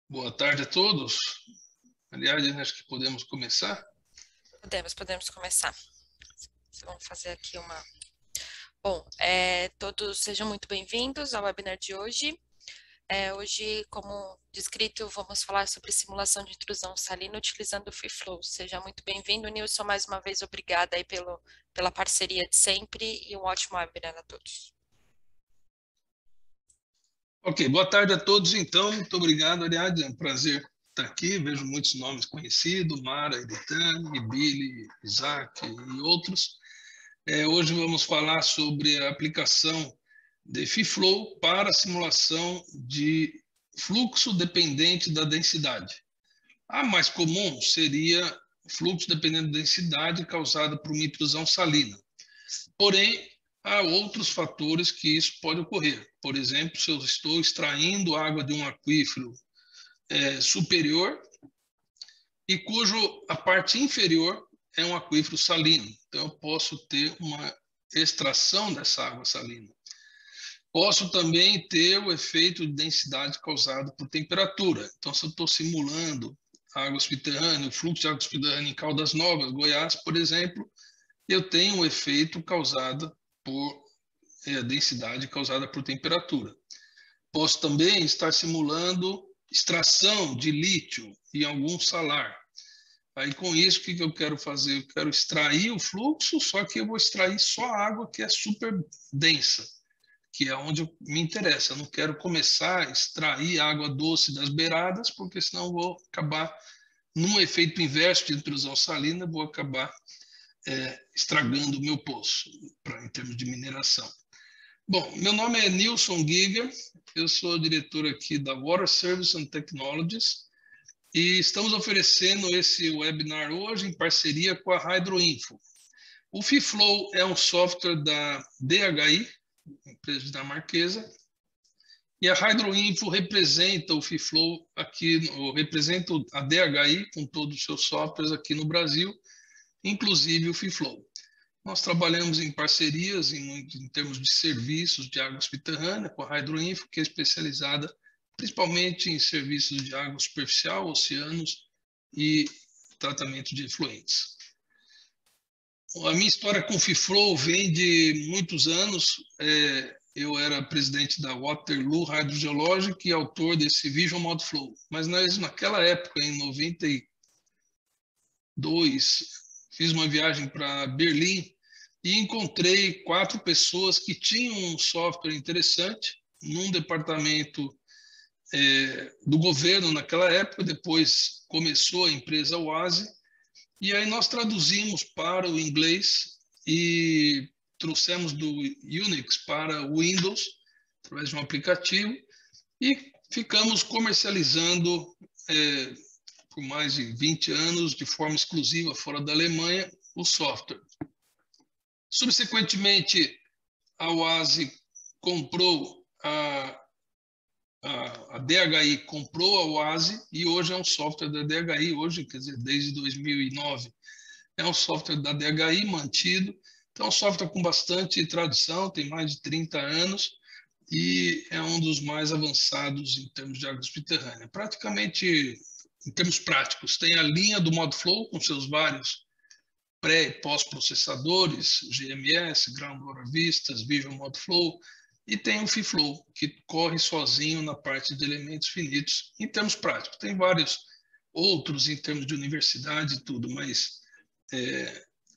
Boa tarde a todos. Aliás, acho que podemos começar. Podemos começar. Vamos fazer aqui uma. Bom, todos sejam muito bem-vindos ao webinar de hoje. Hoje, como descrito, vamos falar sobre simulação de intrusão salina utilizando o FreeFlow. Seja muito bem-vindo, Nilson. Mais uma vez, obrigada aí pela parceria de sempre e um ótimo webinar a todos. Ok, boa tarde a todos, então. Muito obrigado, aliás, é um prazer estar aqui. Vejo muitos nomes conhecidos, Mara, Eritane, Billy, Isaac e outros. Hoje vamos falar sobre a aplicação de FreeFlow para a simulação de fluxo dependente da densidade. A mais comum seria fluxo dependente da densidade causada por uma intrusão salina. Porém, há outros fatores que isso pode ocorrer. Por exemplo, se eu estou extraindo água de um aquífero superior e cujo a parte inferior é um aquífero salino. Então, eu posso ter uma extração dessa água salina. Posso também ter o efeito de densidade causado por temperatura. Então, se eu estou simulando água subterrânea, o fluxo de água subterrânea em Caldas Novas, Goiás, por exemplo, eu tenho um efeito causado por densidade causada por temperatura. Posso também estar simulando extração de lítio em algum salar. Aí, com isso, o que eu quero fazer? Eu quero extrair o fluxo, só que eu vou extrair só a água que é super densa, que é onde me interessa. Eu não quero começar a extrair água doce das beiradas, porque senão eu vou acabar, num efeito inverso de intrusão salina, vou acabar estragando o meu poço, em termos de mineração. Bom, meu nome é Nilson Giger, eu sou diretor aqui da Water Service and Technologies e estamos oferecendo esse webinar hoje em parceria com a Hydroinfo. O FreeFlow é um software da DHI, empresa dinamarquesa, e a Hydroinfo representa o FreeFlow aqui, representa a DHI com todos os seus softwares aqui no Brasil, inclusive o FreeFlow. Nós trabalhamos em parcerias em termos de serviços de água subterrânea com a Hydroinfo, que é especializada principalmente em serviços de água superficial, oceanos e tratamento de efluentes. A minha história com o FreeFlow vem de muitos anos. Eu era presidente da Waterloo Hydrogeologic e autor desse Vision Mod Flow. Mas naquela época, em 92, fiz uma viagem para Berlim e encontrei 4 pessoas que tinham um software interessante num departamento do governo naquela época. Depois começou a empresa Oase, e aí nós traduzimos para o inglês e trouxemos do Unix para o Windows, através de um aplicativo, e ficamos comercializando por mais de 20 anos, de forma exclusiva, fora da Alemanha, o software. Subsequentemente, a Oase comprou a DHI comprou a Oase e hoje é um software da DHI, hoje, quer dizer, desde 2009, é um software da DHI mantido. Então, é um software com bastante tradição, tem mais de 30 anos e é um dos mais avançados em termos de água subterrânea. Praticamente, em termos práticos, tem a linha do ModFlow com seus vários pré- e pós-processadores, GMS, Groundwater Vistas, Vision ModFlow, e tem o FreeFlow, que corre sozinho na parte de elementos finitos, em termos práticos. Tem vários outros em termos de universidade e tudo, mas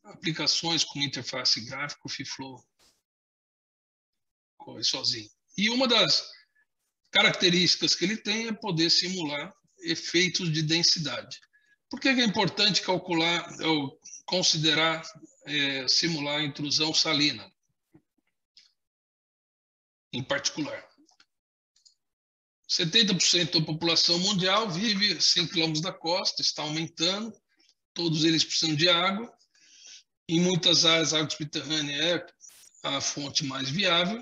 aplicações com interface gráfica, o FreeFlow corre sozinho. E uma das características que ele tem é poder simular efeitos de densidade. Por que é importante calcular ou considerar simular a intrusão salina, em particular? 70% da população mundial vive a 100 quilômetros da costa, está aumentando, todos eles precisam de água. Em muitas áreas, a água subterrânea é a fonte mais viável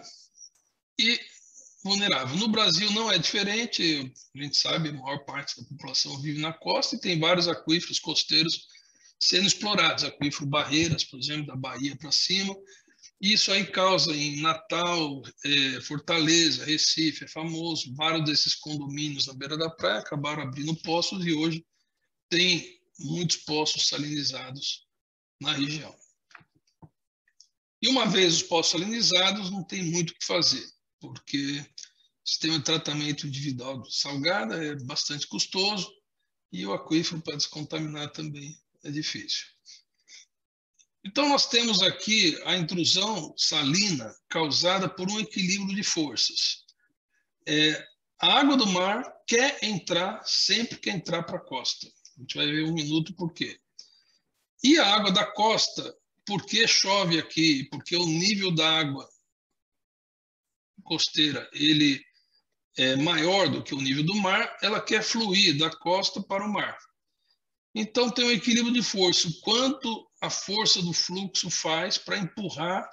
e vulnerável. No Brasil não é diferente, a gente sabe, a maior parte da população vive na costa e tem vários aquíferos costeiros sendo explorados, aquífero Barreiras, por exemplo, da Bahia para cima, Isso aí causa em Natal, Fortaleza, Recife, é famoso, vários desses condomínios na beira da praia acabaram abrindo poços e hoje tem muitos poços salinizados na região. E uma vez os poços salinizados, não tem muito o que fazer, porque o sistema de tratamento individual salgada é bastante custoso e o aquífero para descontaminar também é difícil. Então, nós temos aqui a intrusão salina causada por um equilíbrio de forças. A água do mar quer entrar, sempre quer entrar para a costa. A gente vai ver um minuto por quê. E a água da costa, porque chove aqui, porque o nível da água costeira ele é maior do que o nível do mar, ela quer fluir da costa para o mar. Então, tem um equilíbrio de força. Quanto a força do fluxo faz para empurrar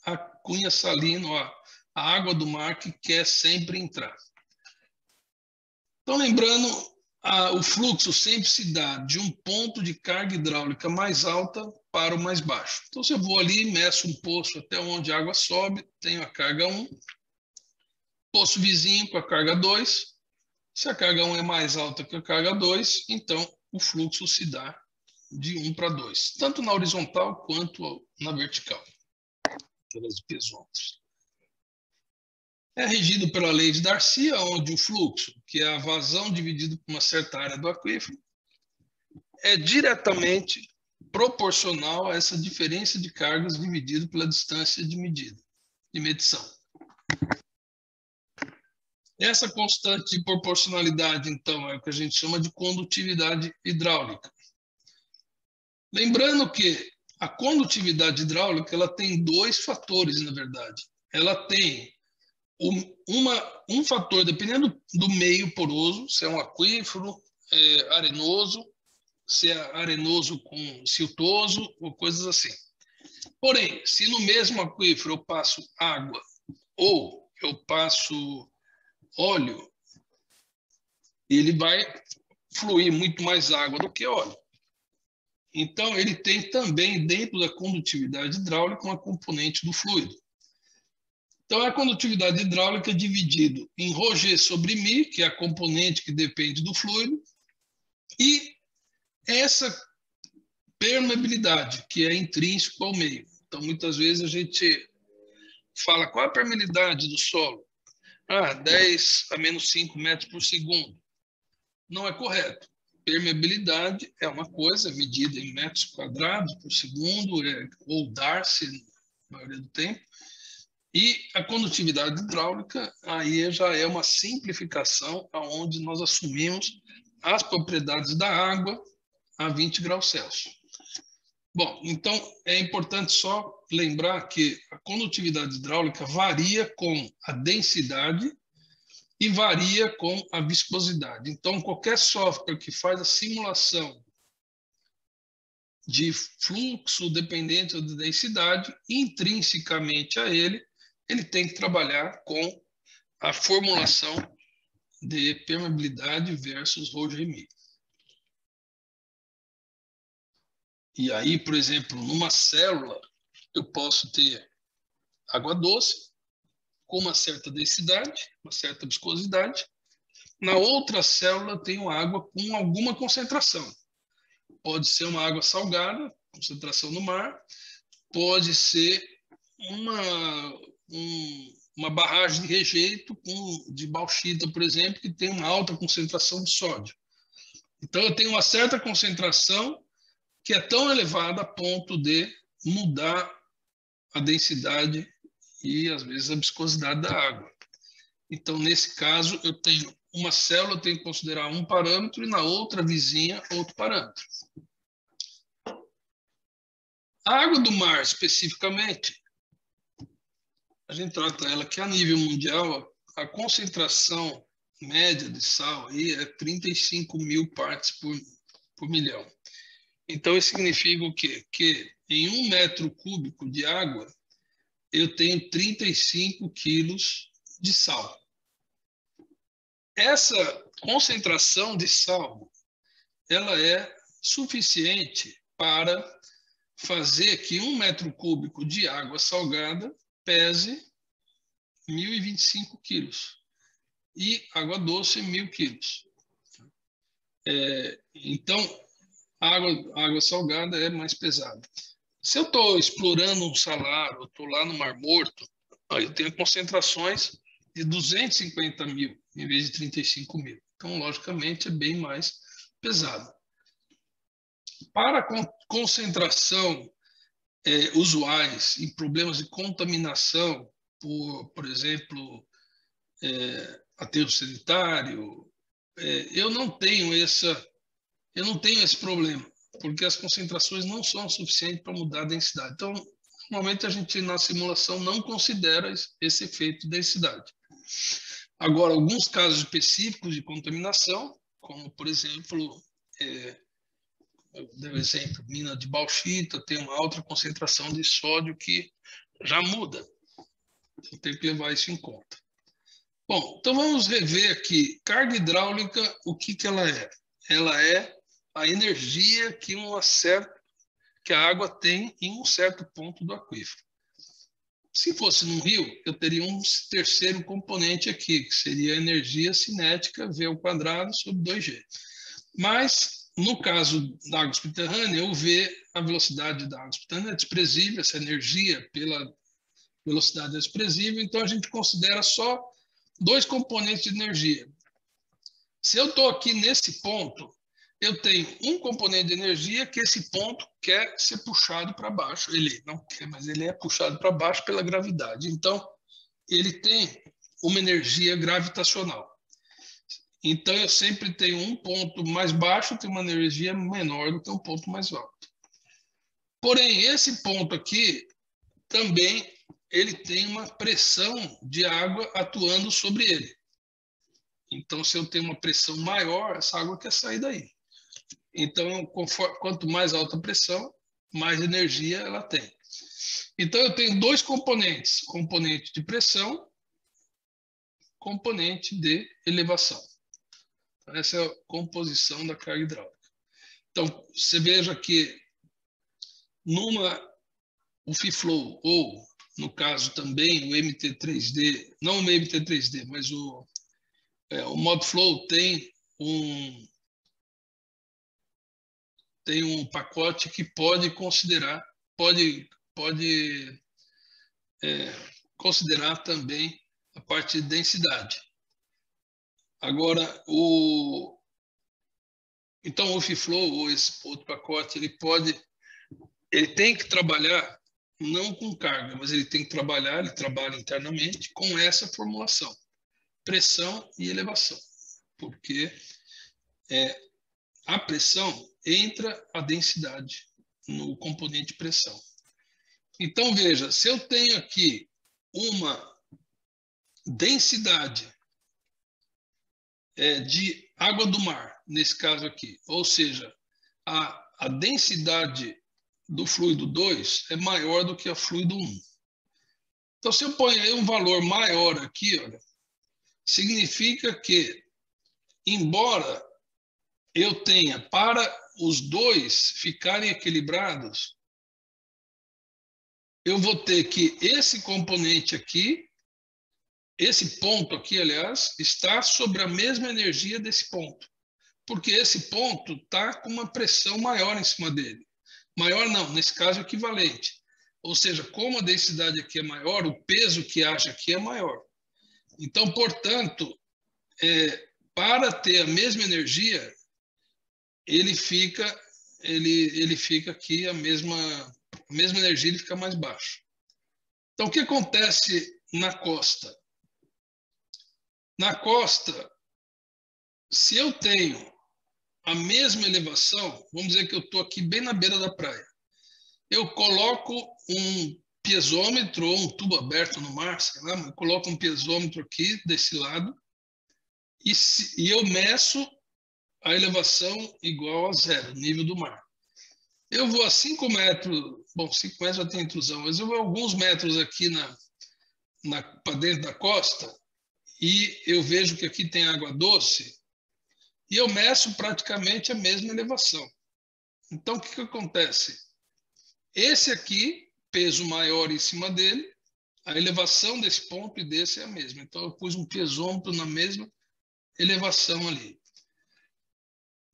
a cunha salina, a água do mar que quer sempre entrar. Então, lembrando, o fluxo sempre se dá de um ponto de carga hidráulica mais alta para o mais baixo. Então, se eu vou ali, meço um poço até onde a água sobe, tenho a carga 1, poço vizinho com a carga 2. Se a carga 1 é mais alta que a carga 2, então o fluxo se dá de 1 para 2, tanto na horizontal quanto na vertical, pelas pesômetros. É regido pela lei de Darcy, onde o fluxo, que é a vazão dividido por uma certa área do aquífero, é diretamente proporcional a essa diferença de cargas dividido pela distância de medição. Essa constante de proporcionalidade, então, é o que a gente chama de condutividade hidráulica. Lembrando que a condutividade hidráulica ela tem dois fatores, na verdade. Ela tem um fator, dependendo do meio poroso, se é um aquífero arenoso, se é arenoso com siltoso ou coisas assim. Porém, se no mesmo aquífero eu passo água ou eu passo óleo, ele vai fluir muito mais água do que óleo. Então, ele tem também, dentro da condutividade hidráulica, uma componente do fluido. Então, a condutividade hidráulica é dividida em ρg sobre μ, que é a componente que depende do fluido, e essa permeabilidade, que é intrínseca ao meio. Então, muitas vezes a gente fala qual a permeabilidade do solo? 10 a menos 5 metros por segundo. Não é correto. Permeabilidade é uma coisa medida em metros quadrados por segundo, ou Darcy, na maioria do tempo. E a condutividade hidráulica, aí já é uma simplificação onde nós assumimos as propriedades da água a 20 graus Celsius. Bom, então é importante só lembrar que a condutividade hidráulica varia com a densidade e varia com a viscosidade. Então, qualquer software que faz a simulação de fluxo dependente da densidade, intrinsecamente a ele tem que trabalhar com a formulação de permeabilidade versus ρg/μ. E aí, por exemplo, numa célula, eu posso ter água doce, com uma certa densidade, uma certa viscosidade. Na outra célula, eu tenho água com alguma concentração. Pode ser uma água salgada, concentração no mar, pode ser uma barragem de rejeito de bauxita, por exemplo, que tem uma alta concentração de sódio. Então, eu tenho uma certa concentração que é tão elevada a ponto de mudar a densidade e, às vezes, a viscosidade da água. Então, nesse caso, eu tenho uma célula, eu tenho que considerar um parâmetro e na outra vizinha outro parâmetro. A água do mar, especificamente, a gente trata ela que a nível mundial, a concentração média de sal aí é 35 mil partes por milhão. Então, isso significa o quê? Que em 1 metro cúbico de água, eu tenho 35 quilos de sal. Essa concentração de sal, ela é suficiente para fazer que 1 metro cúbico de água salgada pese 1.025 quilos e água doce 1.000 quilos. Então, a água salgada é mais pesada. Se eu estou explorando um salar, ou estou lá no Mar Morto, eu tenho concentrações de 250 mil em vez de 35 mil. Então, logicamente, é bem mais pesado. Para concentração usuais em problemas de contaminação, por exemplo, aterro sanitário, eu não tenho esse problema, porque as concentrações não são suficientes para mudar a densidade. Então, normalmente a gente na simulação não considera esse efeito de densidade. Agora, alguns casos específicos de contaminação, como por exemplo, eu dei um exemplo, mina de bauxita tem uma alta concentração de sódio que já muda. Então, tem que levar isso em conta. Bom, então vamos rever aqui. Carga hidráulica, o que ela é? Ela é a energia que a água tem em um certo ponto do aquífero. Se fosse num rio, eu teria um terceiro componente aqui, que seria a energia cinética V² sobre 2G. Mas, no caso da água subterrânea, o V, a velocidade da água subterrânea é desprezível, essa energia pela velocidade é desprezível, então a gente considera só 2 componentes de energia. Se eu estou aqui nesse ponto, eu tenho um componente de energia que esse ponto quer ser puxado para baixo. Ele não quer, mas ele é puxado para baixo pela gravidade. Então, ele tem uma energia gravitacional. Então, eu sempre tenho um ponto mais baixo, tem uma energia menor do que um ponto mais alto. Porém, esse ponto aqui também ele tem uma pressão de água atuando sobre ele. Então, se eu tenho uma pressão maior, essa água quer sair daí. Então, quanto mais alta a pressão, mais energia ela tem. Então, eu tenho 2 componentes, componente de pressão, componente de elevação. Essa é a composição da carga hidráulica. Então, você veja que o FIFLOW, ou, no caso também, o MT3D, não o MT3D, mas o ModFlow tem um pacote que pode considerar também a parte de densidade. Agora, então o FIFLOW, ou esse outro pacote, ele tem que trabalhar não com carga, mas ele trabalha internamente com essa formulação, pressão e elevação, porque a pressão entra a densidade no componente pressão. Então, veja, se eu tenho aqui uma densidade de água do mar, nesse caso aqui, ou seja, a densidade do fluido 2 é maior do que a fluido 1. Então, se eu ponho aí um valor maior aqui, olha, significa que, embora eu tenha, para os 2 ficarem equilibrados, eu vou ter que esse componente aqui, esse ponto aqui, aliás, está sobre a mesma energia desse ponto. Porque esse ponto está com uma pressão maior em cima dele. Maior não, nesse caso equivalente. Ou seja, como a densidade aqui é maior, o peso que age aqui é maior. Então, portanto, para ter a mesma energia, ele fica aqui a mesma energia, ele fica mais baixo. Então, o que acontece na costa? Na costa, se eu tenho a mesma elevação, vamos dizer que eu estou aqui bem na beira da praia, eu coloco um piezômetro ou um tubo aberto no mar, sei lá, eu coloco um piezômetro aqui desse lado e eu meço a elevação igual a 0, nível do mar. Eu vou a 5 metros, bom, 5 metros já tem intrusão, mas eu vou alguns metros aqui para dentro da costa e eu vejo que aqui tem água doce e eu meço praticamente a mesma elevação. Então, o que acontece? Esse aqui, peso maior em cima dele, a elevação desse ponto e desse é a mesma. Então, eu pus um pesômetro na mesma elevação ali.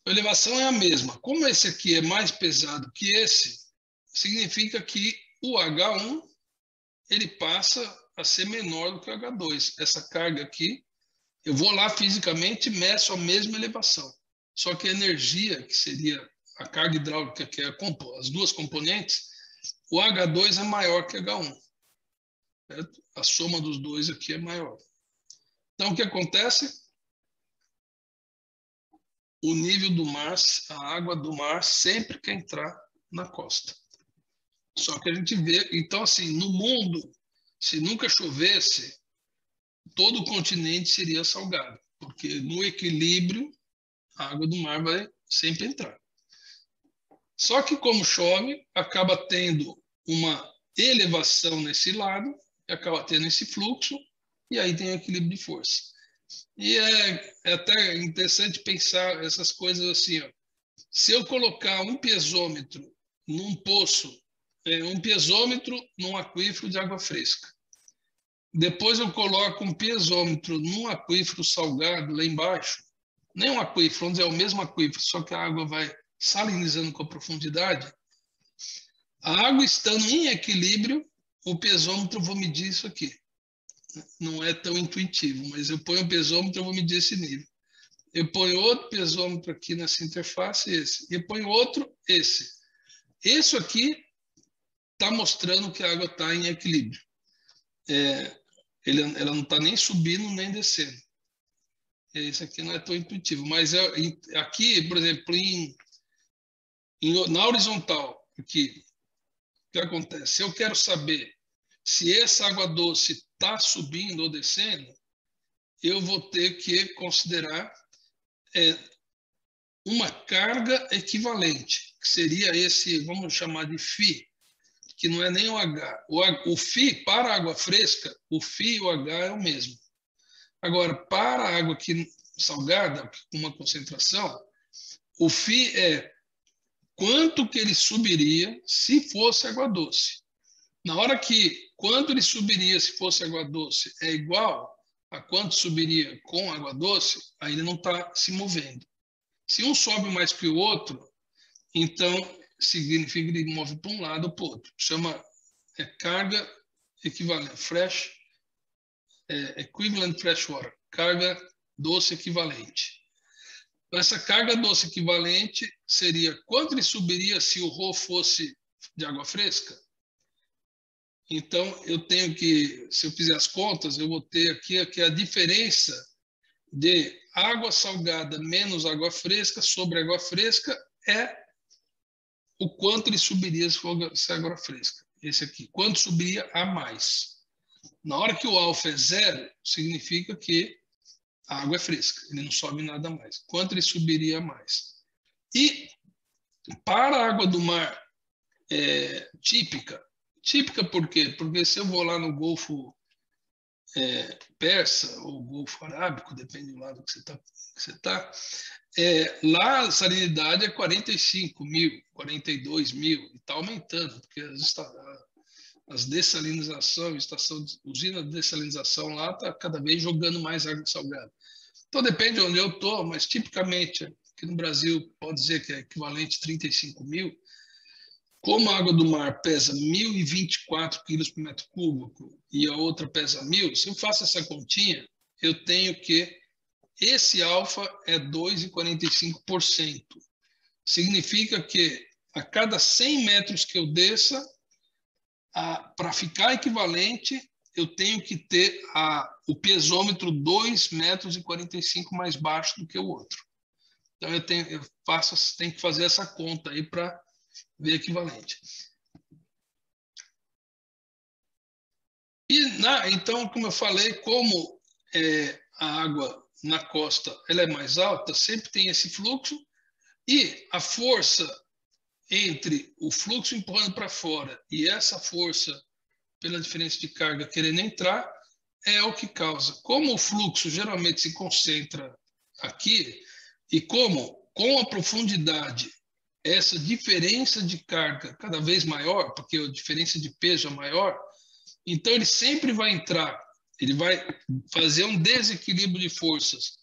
A elevação é a mesma. Como esse aqui é mais pesado que esse, significa que o H1 ele passa a ser menor do que o H2. Essa carga aqui, eu vou lá fisicamente e meço a mesma elevação. Só que a energia, que seria a carga hidráulica, que é as duas componentes, o H2 é maior que H1. Certo? A soma dos dois aqui é maior. Então, o que acontece? O nível do mar, a água do mar sempre quer entrar na costa. Só que a gente vê, então assim, no mundo, se nunca chovesse, todo o continente seria salgado, porque no equilíbrio a água do mar vai sempre entrar. Só que como chove, acaba tendo uma elevação nesse lado, acaba tendo esse fluxo, e aí tem o equilíbrio de força. E é até interessante pensar essas coisas assim, ó. Se eu colocar um pesômetro num poço, um pesômetro num aquífero de água fresca, depois eu coloco um pesômetro num aquífero salgado lá embaixo, nem um aquífero, vamos dizer, é o mesmo aquífero, só que a água vai salinizando com a profundidade, a água estando em equilíbrio, o pesômetro, eu vou medir isso aqui. Não é tão intuitivo, mas eu ponho um pesômetro, eu vou medir esse nível. Eu ponho outro pesômetro aqui nessa interface, esse. E eu ponho outro, esse. Esse aqui está mostrando que a água está em equilíbrio. Ela não está nem subindo nem descendo. Esse aqui não é tão intuitivo. Mas aqui, por exemplo, na horizontal, aqui, o que acontece? Se eu quero saber se essa água doce está subindo ou descendo, eu vou ter que considerar uma carga equivalente, que seria esse, vamos chamar de φ, que não é nem o H. O φ, para a água fresca, o φ e o H é o mesmo. Agora, para a água salgada, com uma concentração, o φ é quanto que ele subiria se fosse água doce. Na hora que quanto ele subiria se fosse água doce é igual a quanto subiria com água doce, aí ele não está se movendo. Se um sobe mais que o outro, então significa que ele move para um lado ou para o outro. Chama carga equivalente, equivalent freshwater, carga doce equivalente. Essa carga doce equivalente seria quanto ele subiria se o Rho fosse de água fresca? Então, eu tenho que, se eu fizer as contas, eu vou ter aqui a diferença de água salgada menos água fresca sobre água fresca é o quanto ele subiria se fosse água fresca. Esse aqui, quanto subiria a mais. Na hora que o alfa é zero, significa que a água é fresca, ele não sobe nada mais. Quanto ele subiria a mais. E para a água do mar típica por quê? Porque se eu vou lá no Golfo Persa ou Golfo Arábico, depende do lado que você está, lá a salinidade é 45 mil, 42 mil, e está aumentando, porque as dessalinizações, usina de dessalinização lá está cada vez jogando mais água salgada. Então depende de onde eu estou, mas tipicamente aqui no Brasil pode dizer que é equivalente a 35 mil. Como a água do mar pesa 1.024 quilos por metro cúbico e a outra pesa 1.000, se eu faço essa continha, eu tenho que esse alfa é 2,45%. Significa que a cada 100 metros que eu desça, para ficar equivalente, eu tenho que ter o pesômetro 2,45 metros mais baixo do que o outro. Então, eu tenho que fazer essa conta aí para ver equivalente. Então, como eu falei, como a água na costa ela é mais alta, sempre tem esse fluxo, e a força entre o fluxo empurrando para fora e essa força pela diferença de carga querendo entrar é o que causa. Como o fluxo geralmente se concentra aqui, e como com a profundidade essa diferença de carga cada vez maior, porque a diferença de peso é maior, então ele sempre vai entrar, ele vai fazer um desequilíbrio de forças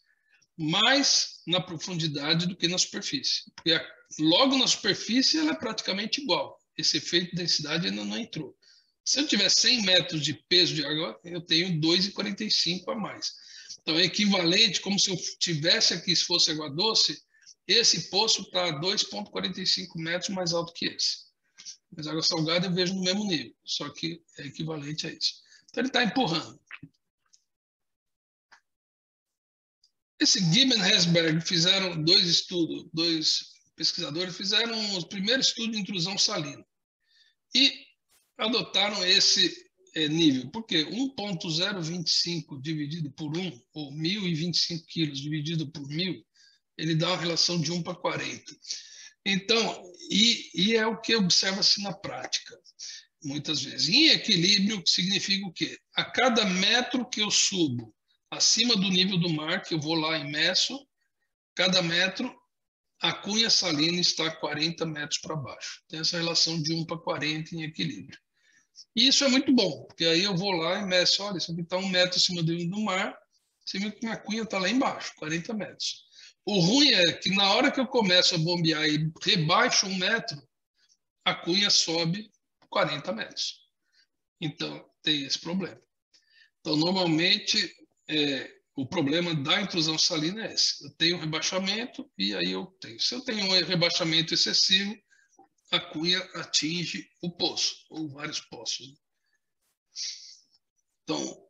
mais na profundidade do que na superfície. Porque logo na superfície ela é praticamente igual. Esse efeito de densidade ainda não entrou. Se eu tiver 100 metros de peso de água, eu tenho 2,45 a mais. Então é equivalente, como se eu tivesse aqui, se fosse água doce, esse poço está 2,45 metros mais alto que esse. Mas água salgada eu vejo no mesmo nível, só que é equivalente a isso. Então ele está empurrando. Esse Gibbon e Hesberg fizeram dois pesquisadores fizeram o primeiro estudo de intrusão salina e adotaram esse nível, porque 1,025 dividido por 1, ou 1.025 quilos dividido por 1.000, ele dá uma relação de 1 para 40. Então, e é o que observa-se na prática, muitas vezes. Em equilíbrio, significa o quê? A cada metro que eu subo acima do nível do mar, que eu vou lá e meço, cada metro, a cunha salina está 40 metros para baixo. Tem essa relação de 1 para 40 em equilíbrio. E isso é muito bom, porque aí eu vou lá e meço, olha, isso aqui está 1 metro acima do nível do mar, você vê que minha cunha está lá embaixo, 40 metros. O ruim é que na hora que eu começo a bombear e rebaixo 1 metro, a cunha sobe 40 metros. Então, tem esse problema. Então, normalmente, o problema da intrusão salina é esse. Eu tenho um rebaixamento e aí eu tenho. Se eu tenho um rebaixamento excessivo, a cunha atinge o poço, ou vários poços. Então,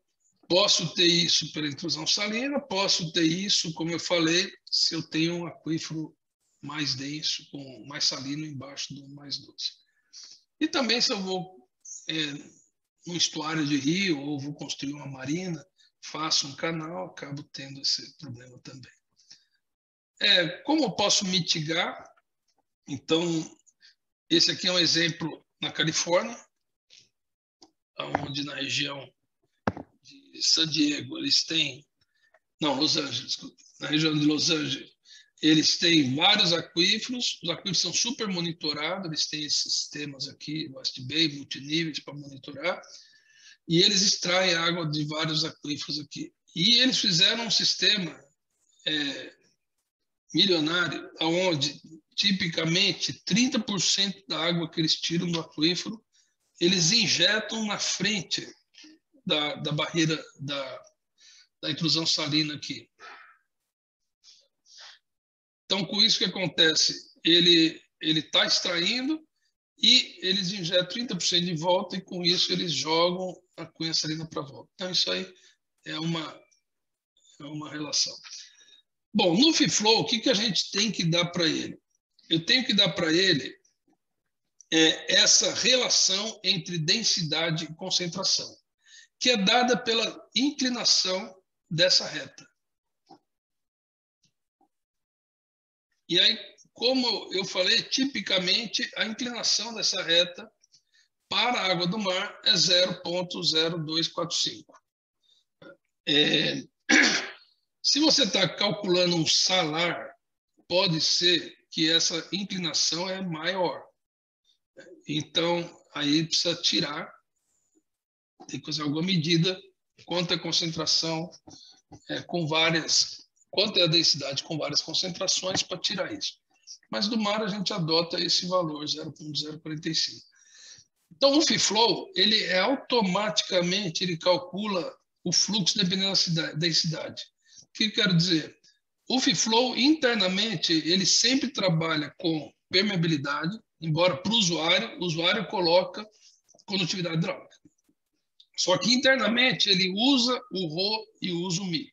posso ter isso pela intrusão salina, posso ter isso, como eu falei, se eu tenho um aquífero mais denso, com mais salino embaixo do mais doce. E também se eu vou num estuário de rio ou vou construir uma marina, faço um canal, acabo tendo esse problema também. Como eu posso mitigar? Então, esse aqui é um exemplo na Califórnia, onde na região de San Diego eles têm, não, Los Angeles, desculpa, na região de Los Angeles, eles têm vários aquíferos, os aquíferos são super monitorados, eles têm esses sistemas aqui, West Bay, multiníveis para monitorar, e eles extraem água de vários aquíferos aqui. E eles fizeram um sistema milionário, onde tipicamente 30% da água que eles tiram do aquífero, eles injetam na frente da barreira da intrusão salina aqui. Então, com isso que acontece, ele está extraindo e eles injetam 30% de volta e com isso eles jogam a cunha salina para volta. Então, isso aí é uma relação. Bom, no FIFLOW, o que a gente tem que dar para ele? Eu tenho que dar para ele essa relação entre densidade e concentração, que é dada pela inclinação dessa reta. E aí, como eu falei, tipicamente a inclinação dessa reta para a água do mar é 0,0245. Se você está calculando um salar, pode ser que essa inclinação é maior. Então, aí precisa tirar, tem que fazer alguma medida, quanto é a concentração quanto é a densidade com várias concentrações para tirar isso. Mas do mar a gente adota esse valor, 0,045. Então, o FIFLOW, ele automaticamente ele calcula o fluxo dependendo da densidade. O que eu quero dizer? O FIFLOW, internamente, ele sempre trabalha com permeabilidade, embora para o usuário coloca condutividade hidráulica. Só que internamente ele usa o ρ e usa o μ.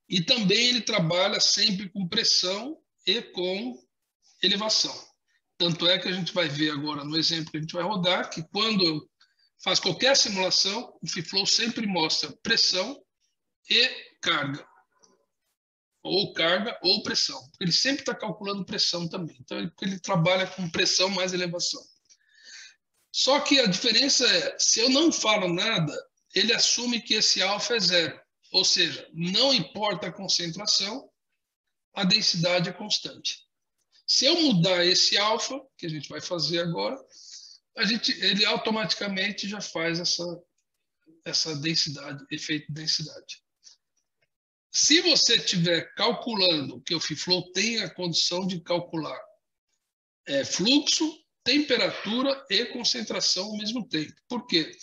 E também ele trabalha sempre com pressão e com elevação. Tanto é que a gente vai ver agora no exemplo que a gente vai rodar, que quando eu faço qualquer simulação, o FIFLOW sempre mostra pressão e carga. Ou carga ou pressão. Ele sempre está calculando pressão também. Então, ele trabalha com pressão mais elevação. Só que a diferença é, se eu não falo nada, ele assume que esse alfa é zero. Ou seja, não importa a concentração, a densidade é constante. Se eu mudar esse alfa, que a gente vai fazer agora, ele automaticamente já faz essa densidade, efeito de densidade. Se você estiver calculando, que o FIFLOW tem a condição de calcular fluxo, temperatura e concentração ao mesmo tempo. Por quê?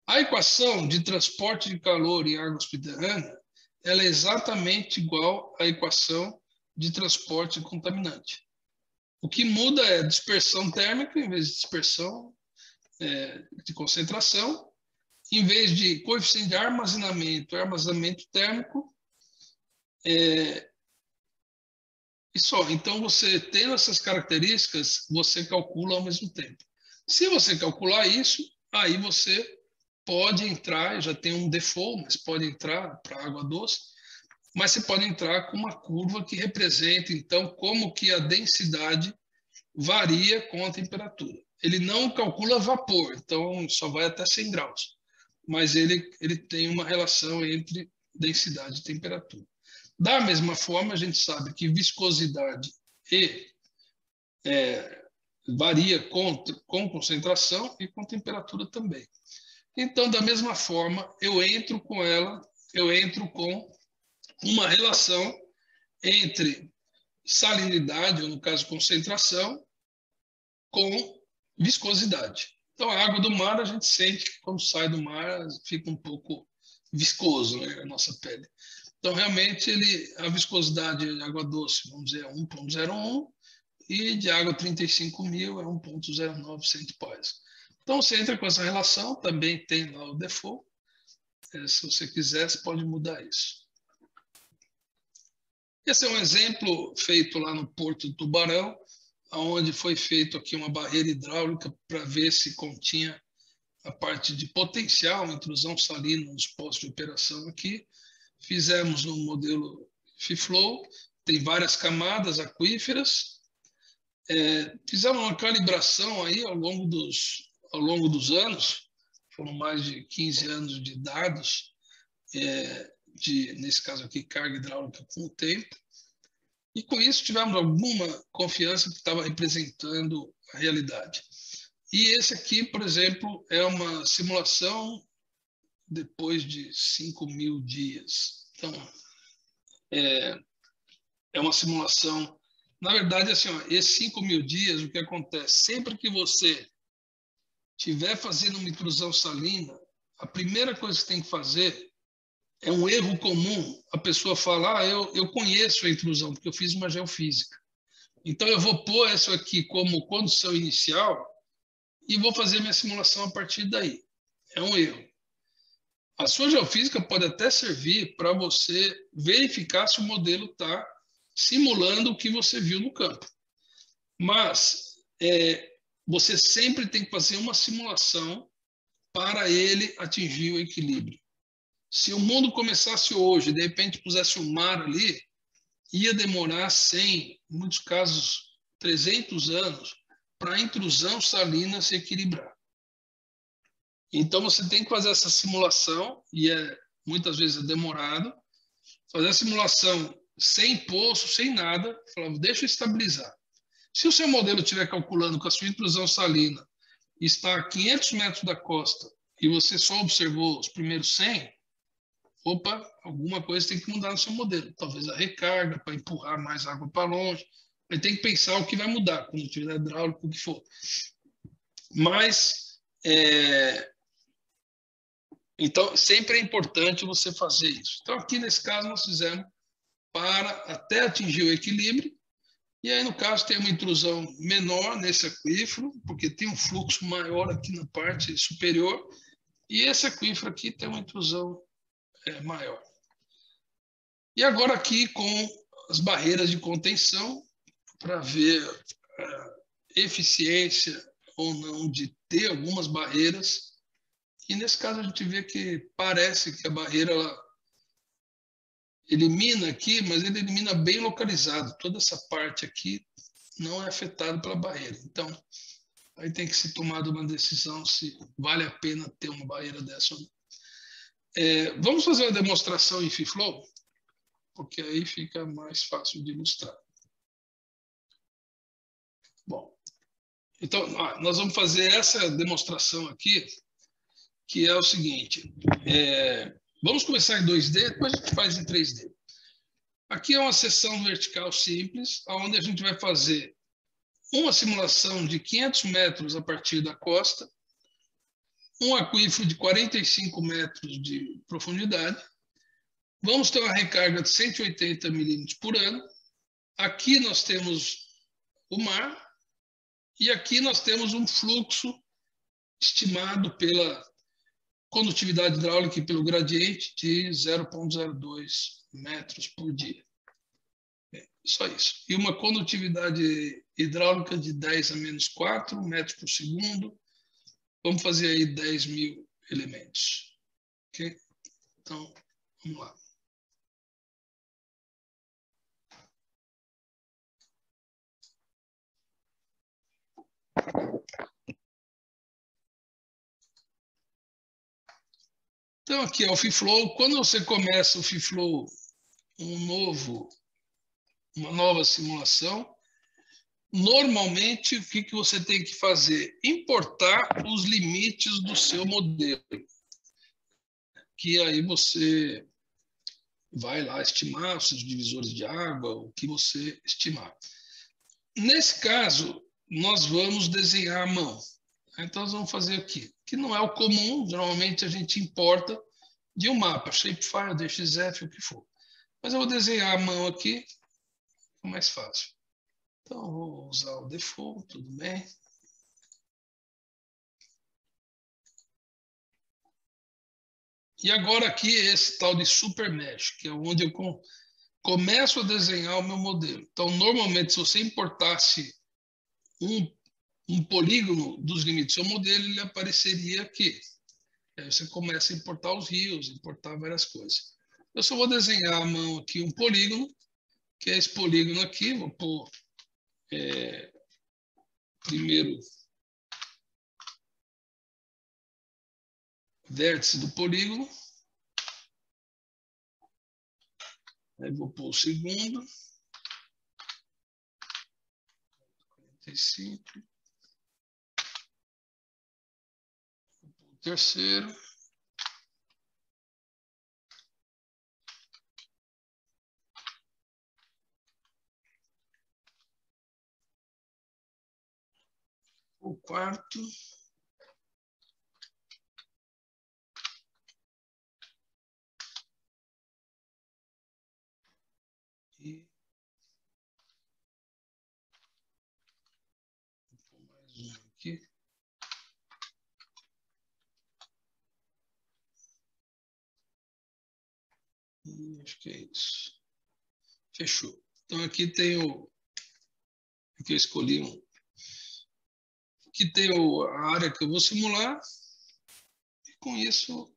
A equação de transporte de calor em água subterrânea ela é exatamente igual à equação de transporte contaminante. O que muda é dispersão térmica em vez de dispersão de concentração, em vez de coeficiente de armazenamento térmico, e só. Então, você tendo essas características, você calcula ao mesmo tempo. Se você calcular isso, aí você pode entrar, já tem um default, mas pode entrar para água doce, mas você pode entrar com uma curva que representa, então, como que a densidade varia com a temperatura. Ele não calcula vapor, então só vai até 100 graus, mas ele tem uma relação entre densidade e temperatura. Da mesma forma, a gente sabe que viscosidade varia com concentração e com temperatura também. Então, da mesma forma, eu entro com uma relação entre salinidade, ou no caso concentração, com viscosidade. Então, a água do mar, a gente sente que quando sai do mar, fica um pouco viscoso, né, a nossa pele. Então, realmente, a viscosidade de água doce, vamos dizer, é 1,01 e de água 35.000 é 1,09 centipós. Então, você entra com essa relação, também tem lá o default. Se você quiser, você pode mudar isso. Esse é um exemplo feito lá no Porto do Tubarão, onde foi feito aqui uma barreira hidráulica para ver se continha a parte de potencial intrusão salina nos postos de operação aqui. Fizemos no modelo FIFLOW, tem várias camadas aquíferas. Fizemos uma calibração aí ao longo dos anos, foram mais de 15 anos de dados, nesse caso aqui, carga hidráulica com o tempo. E com isso tivemos alguma confiança que estava representando a realidade. E esse aqui, por exemplo, é uma simulação depois de 5.000 dias. Então, é uma simulação. Na verdade, assim, esses 5.000 dias, o que acontece? Sempre que você estiver fazendo uma intrusão salina, a primeira coisa que tem que fazer é um erro comum. A pessoa fala, eu conheço a intrusão, porque eu fiz uma geofísica. Então, eu vou pôr isso aqui como condição inicial e vou fazer minha simulação a partir daí. É um erro. A sua geofísica pode até servir para você verificar se o modelo está simulando o que você viu no campo. Mas você sempre tem que fazer uma simulação para ele atingir o equilíbrio. Se o mundo começasse hoje, de repente pusesse um mar ali, ia demorar 100, em muitos casos 300 anos, para a intrusão salina se equilibrar. Então você tem que fazer essa simulação, e muitas vezes é demorado, fazer a simulação sem poço, sem nada, falar, deixa eu estabilizar. Se o seu modelo estiver calculando que a sua intrusão salina está a 500 metros da costa e você só observou os primeiros 100, opa, alguma coisa tem que mudar no seu modelo. Talvez a recarga, para empurrar mais água para longe. Aí tem que pensar o que vai mudar, quando tiver hidráulico, o que for. Mas, então, sempre é importante você fazer isso. Então, aqui nesse caso, nós fizemos para até atingir o equilíbrio. E aí, no caso, tem uma intrusão menor nesse aquífero, porque tem um fluxo maior aqui na parte superior. E esse aquífero aqui tem uma intrusão maior. E agora aqui com as barreiras de contenção, para ver a eficiência ou não de ter algumas barreiras. E nesse caso a gente vê que parece que a barreira ela elimina aqui, mas ele elimina bem localizado. Toda essa parte aqui não é afetada pela barreira. Então, aí tem que ser tomada uma decisão se vale a pena ter uma barreira dessa ou não. Vamos fazer uma demonstração em FIFLOW, porque aí fica mais fácil de ilustrar. Bom, então nós vamos fazer essa demonstração aqui, que é o seguinte. Vamos começar em 2D, depois a gente faz em 3D. Aqui é uma seção vertical simples, onde a gente vai fazer uma simulação de 500 metros a partir da costa, um aquífero de 45 metros de profundidade. Vamos ter uma recarga de 180 milímetros por ano. Aqui nós temos o mar e aqui nós temos um fluxo estimado pela condutividade hidráulica e pelo gradiente de 0,02 metros por dia. Só isso. E uma condutividade hidráulica de 10 a menos 4 metros por segundo. Vamos fazer aí 10 mil elementos. Ok? Então, vamos lá. Então, aqui é o FeeFlow. Quando você começa o FeeFlow, uma nova simulação, normalmente, o que você tem que fazer? Importar os limites do seu modelo. Que aí você vai lá estimar os seus divisores de água, o que você estimar. Nesse caso, nós vamos desenhar à mão. Então, nós vamos fazer aqui, que não é o comum, normalmente a gente importa de um mapa, Shapefile, DXF, o que for. Mas eu vou desenhar à mão aqui, é mais fácil. Então, vou usar o default, tudo bem. E agora aqui é esse tal de Super Mesh, que é onde eu começo a desenhar o meu modelo. Então, normalmente, se você importasse um polígono dos limites do seu modelo, ele apareceria aqui. Aí você começa a importar os rios, importar várias coisas. Eu só vou desenhar à mão aqui um polígono, que é esse polígono aqui. Vou pôr primeiro vértice do polígono. Aí vou pôr o segundo. 45. Vou pôr o terceiro. O quarto. E vou pôr mais um aqui. E acho que é isso. Fechou. Então aqui tem o... Aqui eu escolhi um. Aqui tem a área que eu vou simular. E com isso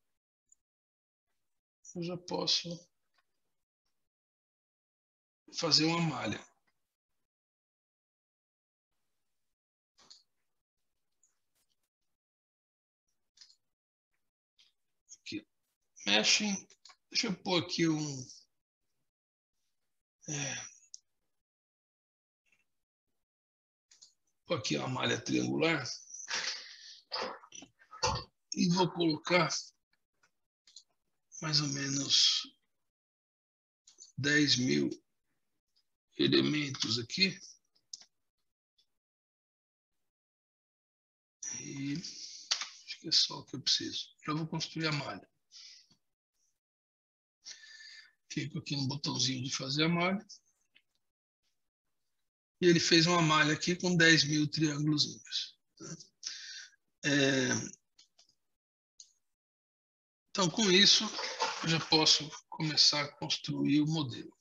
eu já posso fazer uma malha. Aqui. Meshing. Deixa eu pôr aqui pôr aqui uma malha triangular. E vou colocar mais ou menos 10 mil elementos aqui. E acho que é só o que eu preciso. Já vou construir a malha. Clico aqui no botãozinho de fazer a malha. E ele fez uma malha aqui com 10 mil triângulos. Então, com isso, eu já posso começar a construir o modelo.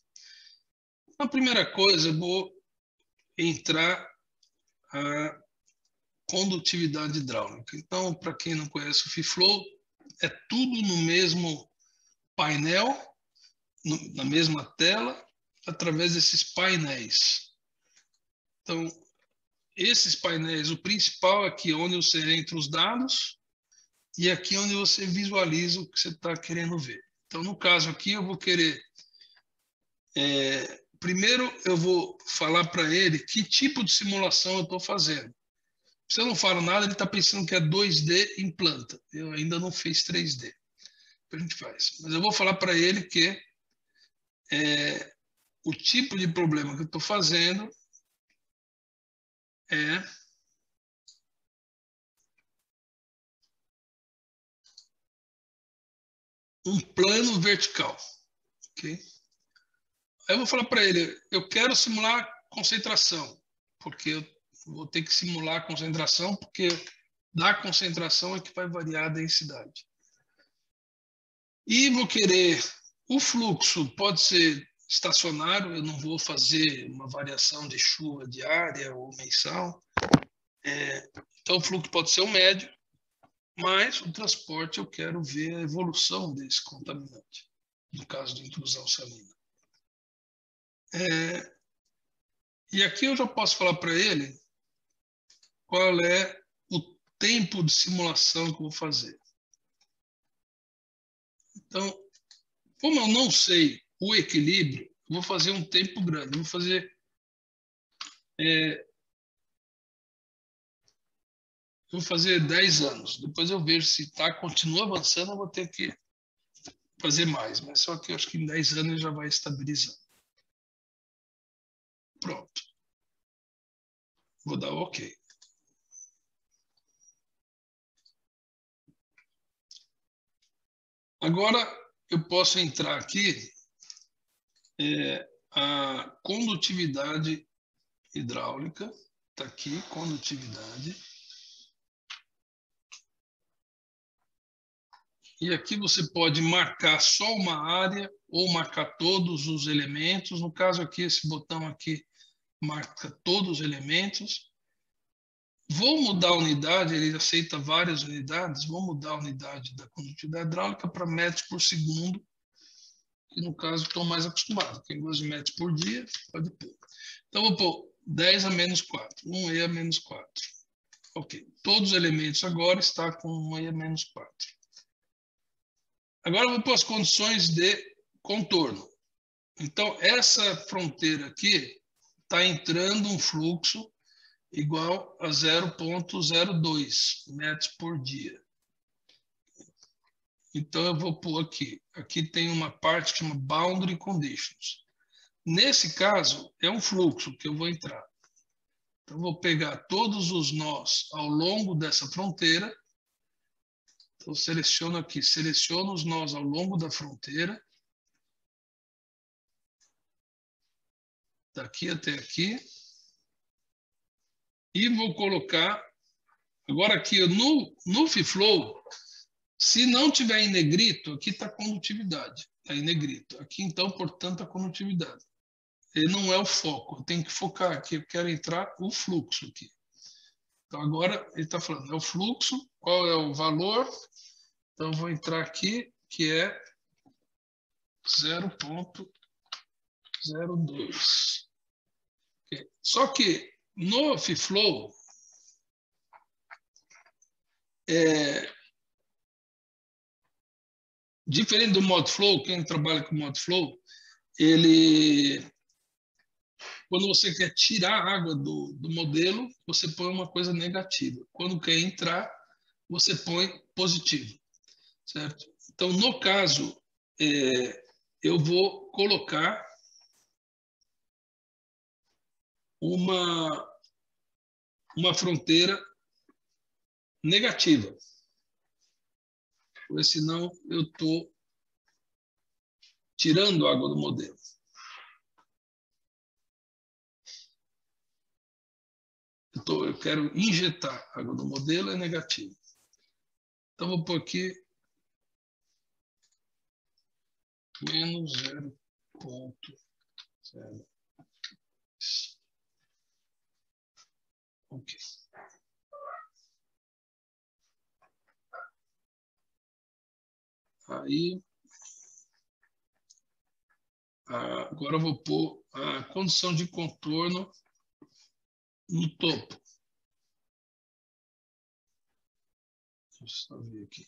A primeira coisa, eu vou entrar a condutividade hidráulica. Então, para quem não conhece o FeeFlow, é tudo no mesmo painel, na mesma tela, através desses painéis. Então, esses painéis, o principal aqui é onde você entra os dados e aqui é onde você visualiza o que você está querendo ver. Então, no caso aqui, eu vou querer primeiro eu vou falar para ele que tipo de simulação eu estou fazendo. Se eu não falo nada, ele está pensando que é 2D em planta. Eu ainda não fiz 3D. A gente faz. Mas eu vou falar para ele que o tipo de problema que eu estou fazendo é um plano vertical. Okay? Aí eu vou falar para ele, eu quero simular concentração, porque eu vou ter que simular a concentração, porque da concentração é que vai variar a densidade. E vou querer, o fluxo pode ser estacionário, eu não vou fazer uma variação de chuva diária ou mensal. Então o fluxo pode ser o médio, mas o transporte eu quero ver a evolução desse contaminante, no caso de intrusão salina. E aqui eu já posso falar para ele qual é o tempo de simulação que eu vou fazer. Então, como eu não sei o equilíbrio, eu vou fazer um tempo grande. Eu vou fazer eu vou fazer 10 anos. Depois eu vejo se continua avançando, eu vou ter que fazer mais. Mas só que eu acho que em 10 anos ele já vai estabilizar. Pronto. Vou dar OK. Agora eu posso entrar aqui a condutividade hidráulica. Está aqui, condutividade. E aqui você pode marcar só uma área ou marcar todos os elementos. No caso aqui, esse botão aqui marca todos os elementos. Vou mudar a unidade, ele aceita várias unidades. Vou mudar a unidade da condutividade hidráulica para metros por segundo, que no caso estou mais acostumado. Quem gosta de metros por dia, pode pôr. Então, vou pôr 10 a menos 4, 1E a menos 4. Ok. Todos os elementos agora estão com 1E a menos 4. Agora eu vou para as condições de contorno. Então, essa fronteira aqui está entrando um fluxo igual a 0,02 metros por dia. Então, eu vou pôr aqui. Aqui tem uma parte que chama Boundary Conditions. Nesse caso, é um fluxo que eu vou entrar. Então, eu vou pegar todos os nós ao longo dessa fronteira. Então, seleciono aqui, seleciono os nós ao longo da fronteira. Daqui até aqui. E vou colocar, agora aqui no FIFlow, se não tiver em negrito, aqui está condutividade, está em negrito. Aqui, então, portanto, a condutividade. Ele não é o foco, eu tenho que focar aqui, eu quero entrar o fluxo aqui. Então, agora ele está falando, é o fluxo, qual é o valor? Então, eu vou entrar aqui, que é 0,02. Okay. Só que no FIFlow, diferente do ModFlow, quem trabalha com ModFlow, quando você quer tirar a água do modelo, você põe uma coisa negativa. Quando quer entrar, você põe positivo, certo? Então, no caso, eu vou colocar uma fronteira negativa, porque senão eu estou tirando água do modelo. Eu quero injetar água do modelo, é negativo. Então, vou pôr aqui menos 0,0. Ok. Aí, agora eu vou pôr a condição de contorno no topo. Deixa eu só ver aqui.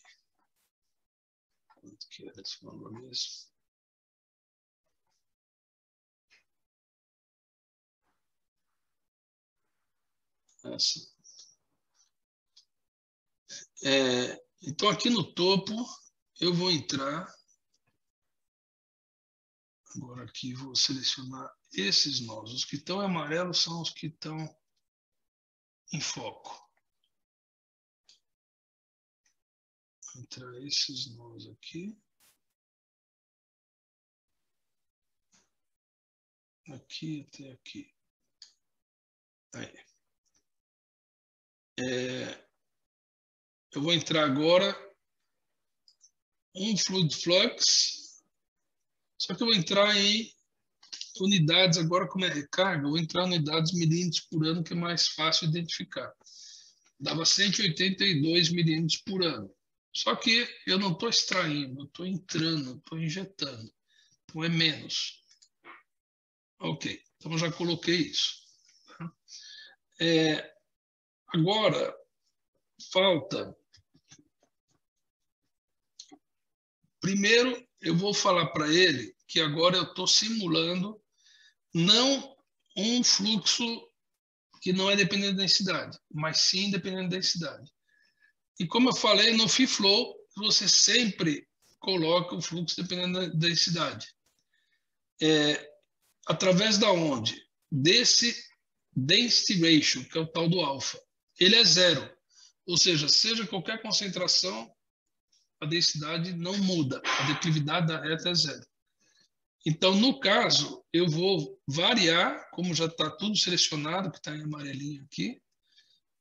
Quanto que era esse valor mesmo? Essa. Então, aqui no topo, eu vou entrar. Agora aqui vou selecionar esses nós. Os que estão em amarelo são os que estão em foco. Vou entrar esses nós aqui. Aqui até aqui. Aí. Eu vou entrar agora um fluid flux, só que eu vou entrar em unidades agora, como é recarga, eu vou entrar em unidades milímetros por ano, que é mais fácil identificar. Dava 182 milímetros por ano. Só que eu não estou extraindo, eu estou entrando, estou injetando. Então é menos. Ok, então eu já coloquei isso. Agora, falta... Primeiro, eu vou falar para ele que agora eu estou simulando não um fluxo que não é dependente da densidade, mas sim dependente da densidade. E como eu falei, no Free Flow, você sempre coloca o fluxo dependendo da densidade. Através da onde? Desse density ratio, que é o tal do alfa. Ele é zero. Ou seja qualquer concentração, a densidade não muda. A declividade da reta é zero. Então, no caso, eu vou variar, como já está tudo selecionado, que está em amarelinho aqui,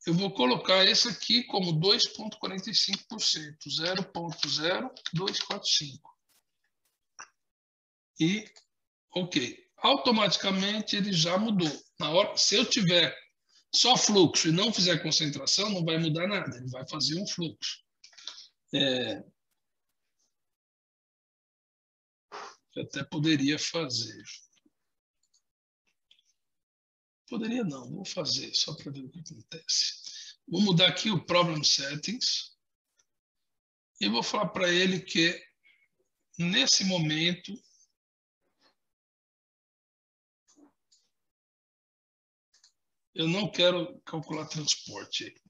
eu vou colocar esse aqui como 2,45%, 0,0245. E, ok. Automaticamente ele já mudou. Na hora, se eu tiver só fluxo e não fizer concentração, não vai mudar nada, ele vai fazer um fluxo. Eu até poderia fazer. Poderia não, vou fazer, só para ver o que acontece. Vou mudar aqui o Problem Settings e vou falar para ele que, nesse momento, eu não quero calcular transporte ainda.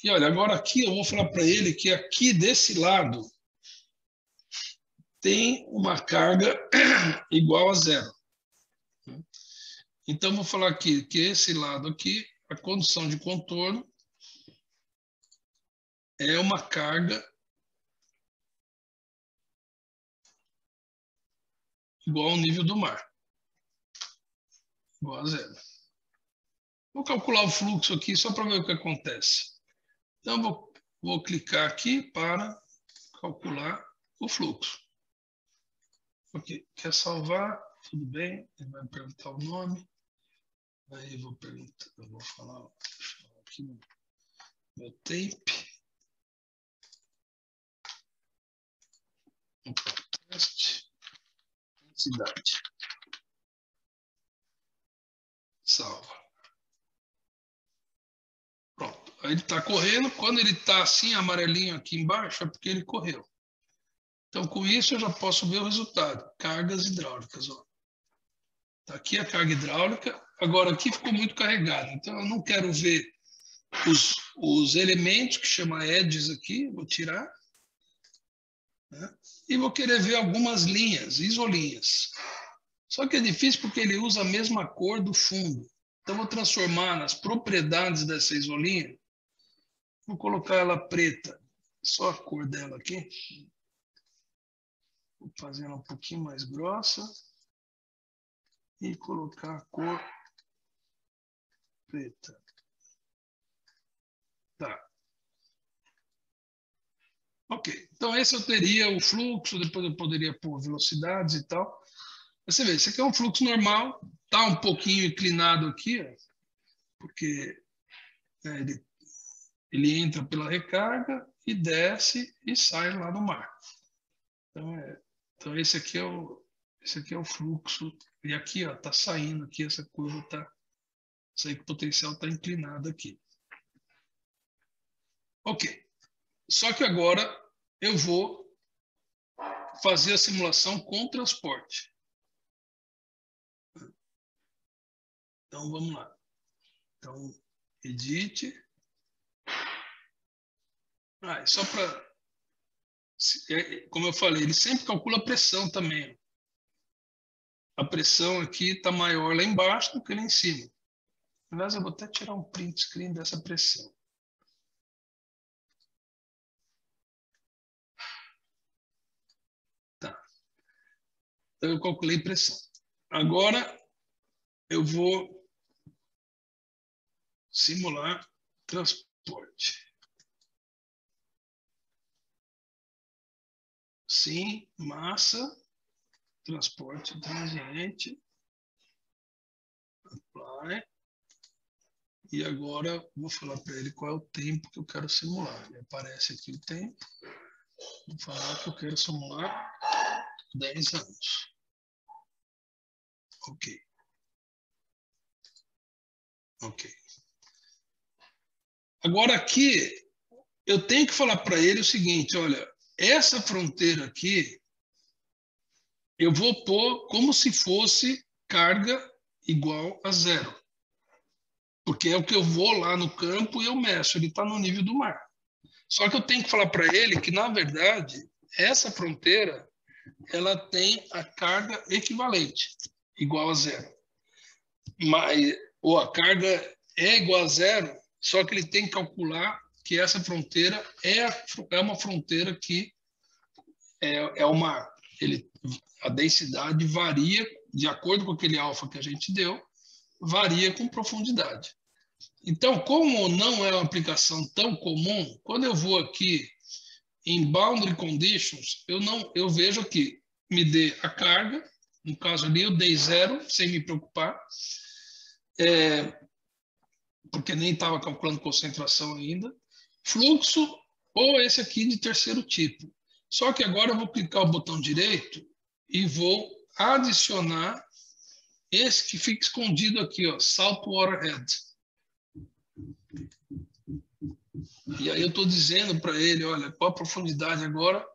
E olha, agora aqui eu vou falar para ele que aqui desse lado tem uma carga igual a zero. Então, vou falar aqui que esse lado aqui, a condição de contorno é uma carga igual ao nível do mar. Igual a zero. Vou calcular o fluxo aqui só para ver o que acontece. Então, vou clicar aqui para calcular o fluxo. Ok, quer salvar? Tudo bem, ele vai perguntar o nome. Aí eu vou falar aqui no meu tape. Teste. Densidade. Salva. Pronto. Aí ele está correndo. Quando ele está assim, amarelinho aqui embaixo, é porque ele correu. Então, com isso, eu já posso ver o resultado. Cargas hidráulicas. Ó. Tá aqui a carga hidráulica. Agora, aqui ficou muito carregado. Então, eu não quero ver os elementos, que chama edges aqui. Vou tirar. Né? E vou querer ver algumas linhas, isolinhas. Só que é difícil porque ele usa a mesma cor do fundo. Então, vou transformar nas propriedades dessa isolinha. Vou colocar ela preta. Só a cor dela aqui. Vou fazer ela um pouquinho mais grossa. E colocar a cor preta. Tá. Ok. Então, esse eu teria o fluxo. Depois eu poderia pôr velocidades e tal. Você vê, esse aqui é um fluxo normal. Está um pouquinho inclinado aqui, ó, porque ele entra pela recarga e desce e sai lá no mar. Então esse aqui é o fluxo. E aqui está saindo, aqui essa curva está. Isso aí que o potencial está inclinado aqui. Ok. Só que agora eu vou fazer a simulação com transporte. Então, vamos lá. Então, edit. Só para... Como eu falei, ele sempre calcula a pressão também. A pressão aqui está maior lá embaixo do que lá em cima. Aliás, eu vou até tirar um print screen dessa pressão. Tá. Então, eu calculei pressão. Agora, eu vou simular transporte. Sim, massa, transporte transiente, apply. E agora vou falar para ele qual é o tempo que eu quero simular. Ele aparece aqui o tempo. Vou falar que eu quero simular 10 anos. Ok. Ok. Agora aqui, eu tenho que falar para ele o seguinte, olha, essa fronteira aqui, eu vou pôr como se fosse carga igual a 0. Porque é o que eu vou lá no campo e eu meço, ele está no nível do mar. Só que eu tenho que falar para ele que, na verdade, essa fronteira ela tem a carga equivalente, igual a 0. Ou a carga é igual a 0, só que ele tem que calcular que essa fronteira é uma fronteira que é o mar. A densidade varia, de acordo com aquele alfa que a gente deu, varia com profundidade. Então, como não é uma aplicação tão comum, quando eu vou aqui em Boundary Conditions, eu vejo aqui, me dê a carga, no caso ali eu dei 0, sem me preocupar, porque nem estava calculando concentração ainda, fluxo ou esse aqui de terceiro tipo. Só que agora eu vou clicar o botão direito e vou adicionar esse que fica escondido aqui, ó, Saltwater Head. E aí eu estou dizendo para ele, olha, qual a profundidade agora?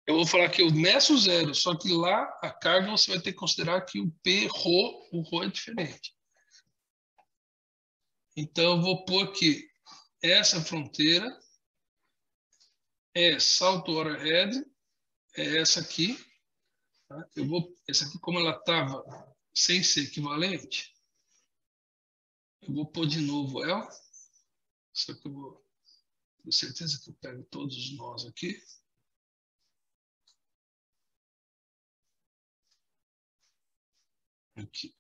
Eu vou falar que eu meço 0, só que lá a carga você vai ter que considerar que o ρ é diferente. Então eu vou pôr aqui, essa fronteira é Saltwater Head, é essa aqui. Tá? Essa aqui, como ela estava sem ser equivalente, eu vou pôr de novo ela. Só que eu vou ter certeza que eu pego todos os nós aqui. Aqui.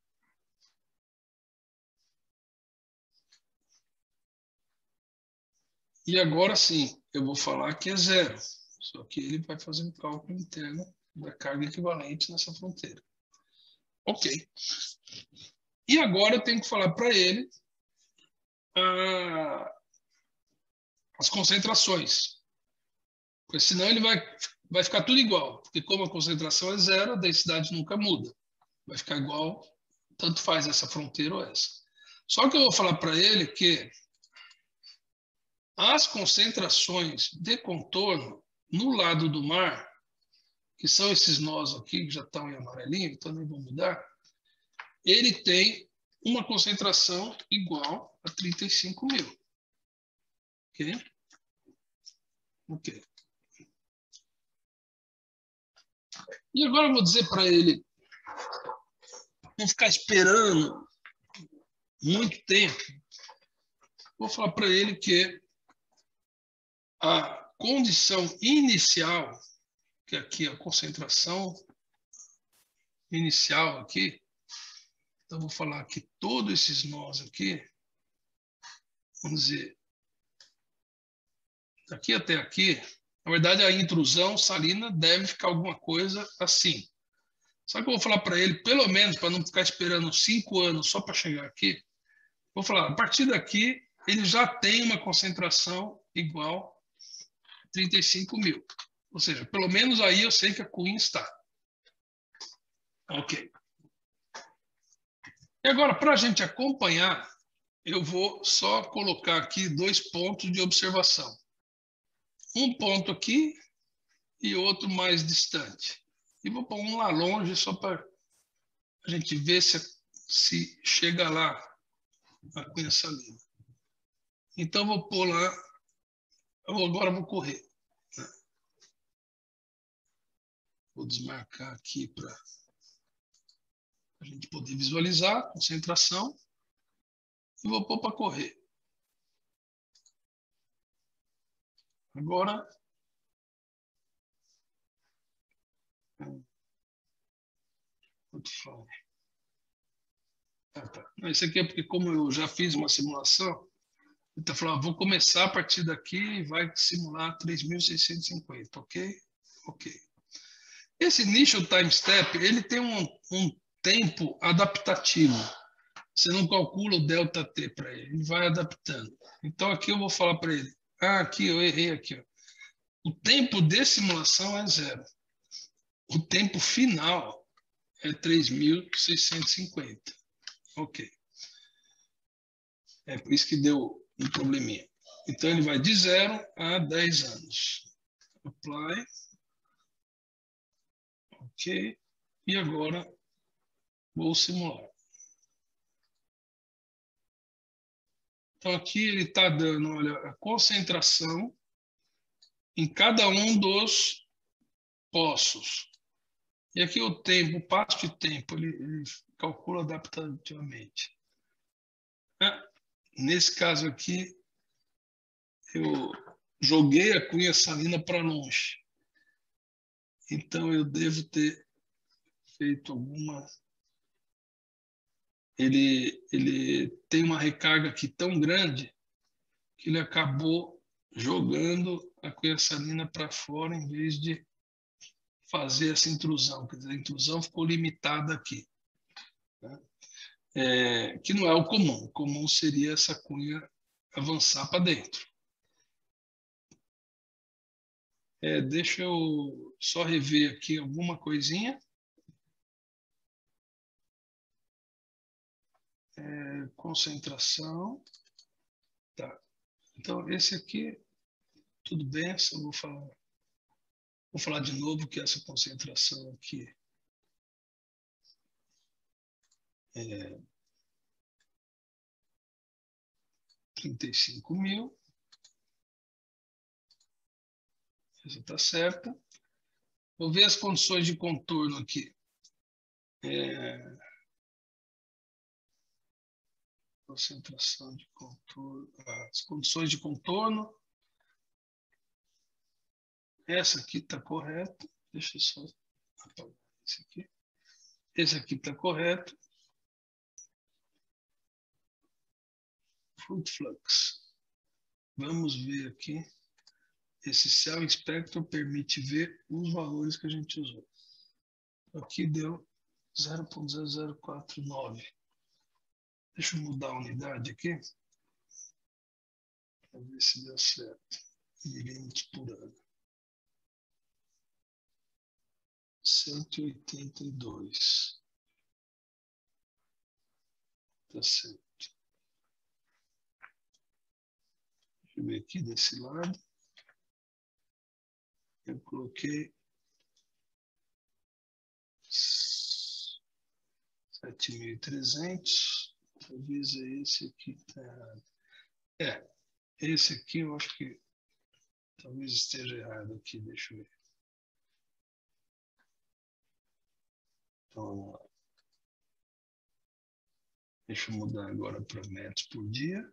E agora sim, eu vou falar que é 0. Só que ele vai fazer um cálculo interno da carga equivalente nessa fronteira. Ok. E agora eu tenho que falar para ele as concentrações. Porque senão ele vai ficar tudo igual. Porque como a concentração é 0, a densidade nunca muda. Vai ficar igual, tanto faz essa fronteira ou essa. Só que eu vou falar para ele que as concentrações de contorno no lado do mar, que são esses nós aqui que já estão em amarelinho, então nem vou mudar, ele tem uma concentração igual a 35 mil. Ok? Ok. E agora eu vou dizer para ele não ficar esperando muito tempo. Vou falar para ele que a condição inicial, que aqui é a concentração inicial aqui, então vou falar que todos esses nós aqui, vamos dizer, daqui até aqui, na verdade a intrusão salina deve ficar alguma coisa assim. Só que eu vou falar para ele, pelo menos para não ficar esperando 5 anos só para chegar aqui, vou falar, a partir daqui ele já tem uma concentração igual a 35 mil. Ou seja, pelo menos aí eu sei que a Queen está. Ok. E agora, para a gente acompanhar, eu vou só colocar aqui 2 pontos de observação. Um ponto aqui e outro mais distante. E vou pôr um lá longe só para a gente ver se chega lá a cunha salina. Então, vou pôr lá, agora vou correr. Né? Vou desmarcar aqui para a gente poder visualizar a concentração. E vou pôr para correr. Agora, esse aqui é porque, como eu já fiz uma simulação, ele está falando, vou começar a partir daqui e vai simular 3.650, ok? Ok. Esse Initial Time Step, ele tem um tempo adaptativo. Você não calcula o delta T para ele, ele vai adaptando. Então, aqui eu vou falar para ele, aqui eu errei aqui. Ó. O tempo de simulação é 0. O tempo final é 3.650. Ok. É por isso que deu um probleminha. Então, ele vai de 0 a 10 anos. Apply. Ok. E agora, vou simular. Então, aqui ele está dando, olha, a concentração em cada um dos poços. E aqui o tempo, o passo de tempo, ele calcula adaptativamente. Nesse caso aqui, eu joguei a cunha salina para longe. Então, eu devo ter feito alguma... Ele tem uma recarga aqui tão grande que ele acabou jogando a cunha salina para fora em vez de fazer essa intrusão. Quer dizer, a intrusão ficou limitada aqui. Né? Que não é o comum. O comum seria essa cunha avançar para dentro. Deixa eu só rever aqui alguma coisinha. Concentração. Tá. Então, esse aqui, tudo bem, só vou falar de novo que essa concentração aqui é 35.000. Essa está certa. Vou ver as condições de contorno aqui. Concentração de contorno. As condições de contorno. Essa aqui está correta. Deixa eu só apagar esse aqui. Esse aqui está correto. Fruit flux. Vamos ver aqui. Esse Cell Inspector permite ver os valores que a gente usou. Aqui deu 0.0049. Deixa eu mudar a unidade aqui. Para ver se deu certo. Milímetros por ano. 182. Tá certo. Deixa eu ver aqui desse lado. Eu coloquei 7.300. Talvez esse aqui está errado. Esse aqui eu acho que talvez esteja errado aqui. Deixa eu ver. Então, vamos lá. Deixa eu mudar agora para metros por dia.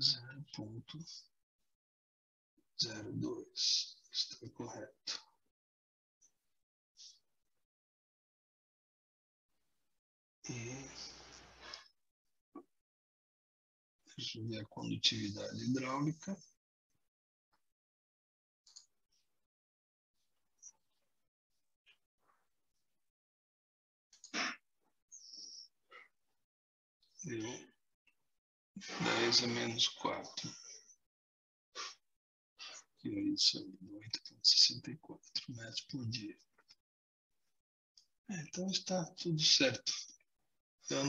Zero ponto 02. Está correto. E deixa eu ver a condutividade hidráulica. Deu 10 a menos 4. Que é isso aí, 8,64 metros por dia. Então está tudo certo. Eu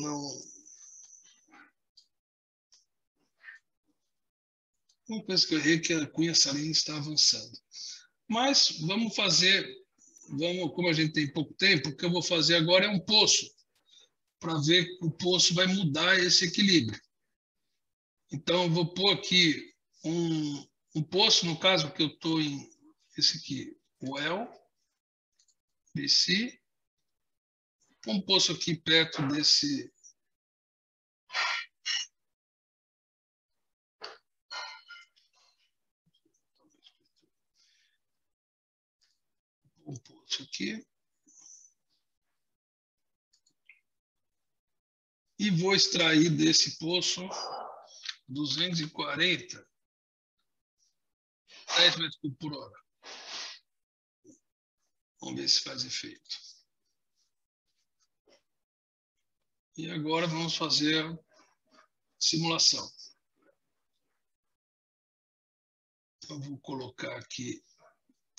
Uma coisa que eu errei é que a cunha salina está avançando. Mas vamos fazer, como a gente tem pouco tempo, o que eu vou fazer agora é um poço, para ver que o poço vai mudar esse equilíbrio. Então, eu vou pôr aqui um poço, no caso que eu estou em esse aqui, well, BC, um poço aqui perto desse um poço aqui e vou extrair desse poço 240 10 metros cúbicos por hora. Vamos ver se faz efeito. E agora vamos fazer a simulação. Então, vou colocar aqui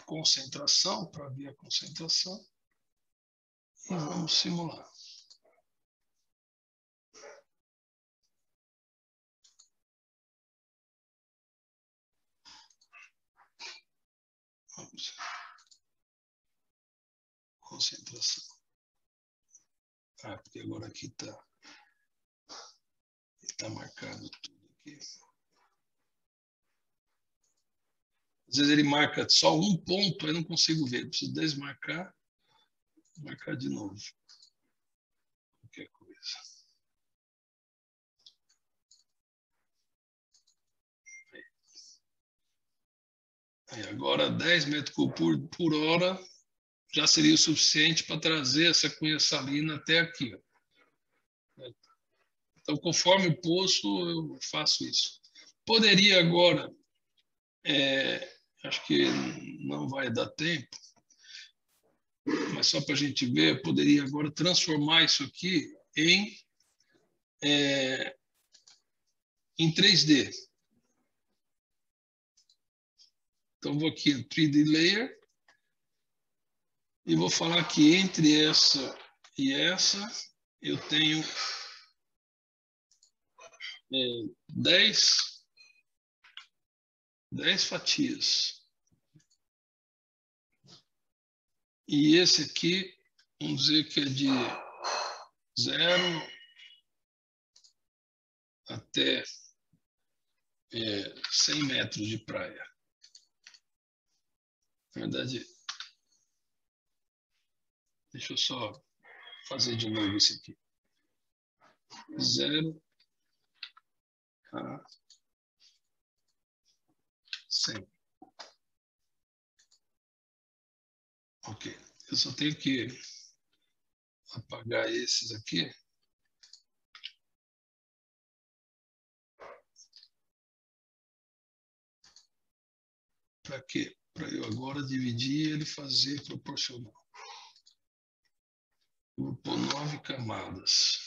concentração, para ver a concentração, e vamos simular. Vamos. Concentração. Porque agora aqui está marcado tudo aqui. Às vezes ele marca só um ponto, aí não consigo ver. Preciso desmarcar, marcar de novo. Qualquer coisa. Aí agora 10 metros cúbicos por hora já seria o suficiente para trazer essa cunha salina até aqui. Então, conforme o poço, eu faço isso. Poderia agora, acho que não vai dar tempo, mas só para a gente ver, eu poderia agora transformar isso aqui em 3D. Então, vou aqui em 3D Layer e vou falar que entre essa e essa eu tenho 10 fatias. E esse aqui, vamos dizer que é de 0 até 100 metros de praia. Na verdade, deixa eu só fazer de novo isso aqui. 0 a 100. Ok. Eu só tenho que apagar esses aqui. Para quê? Para eu agora dividir e ele fazer proporcional. Eu vou pôr 9 camadas.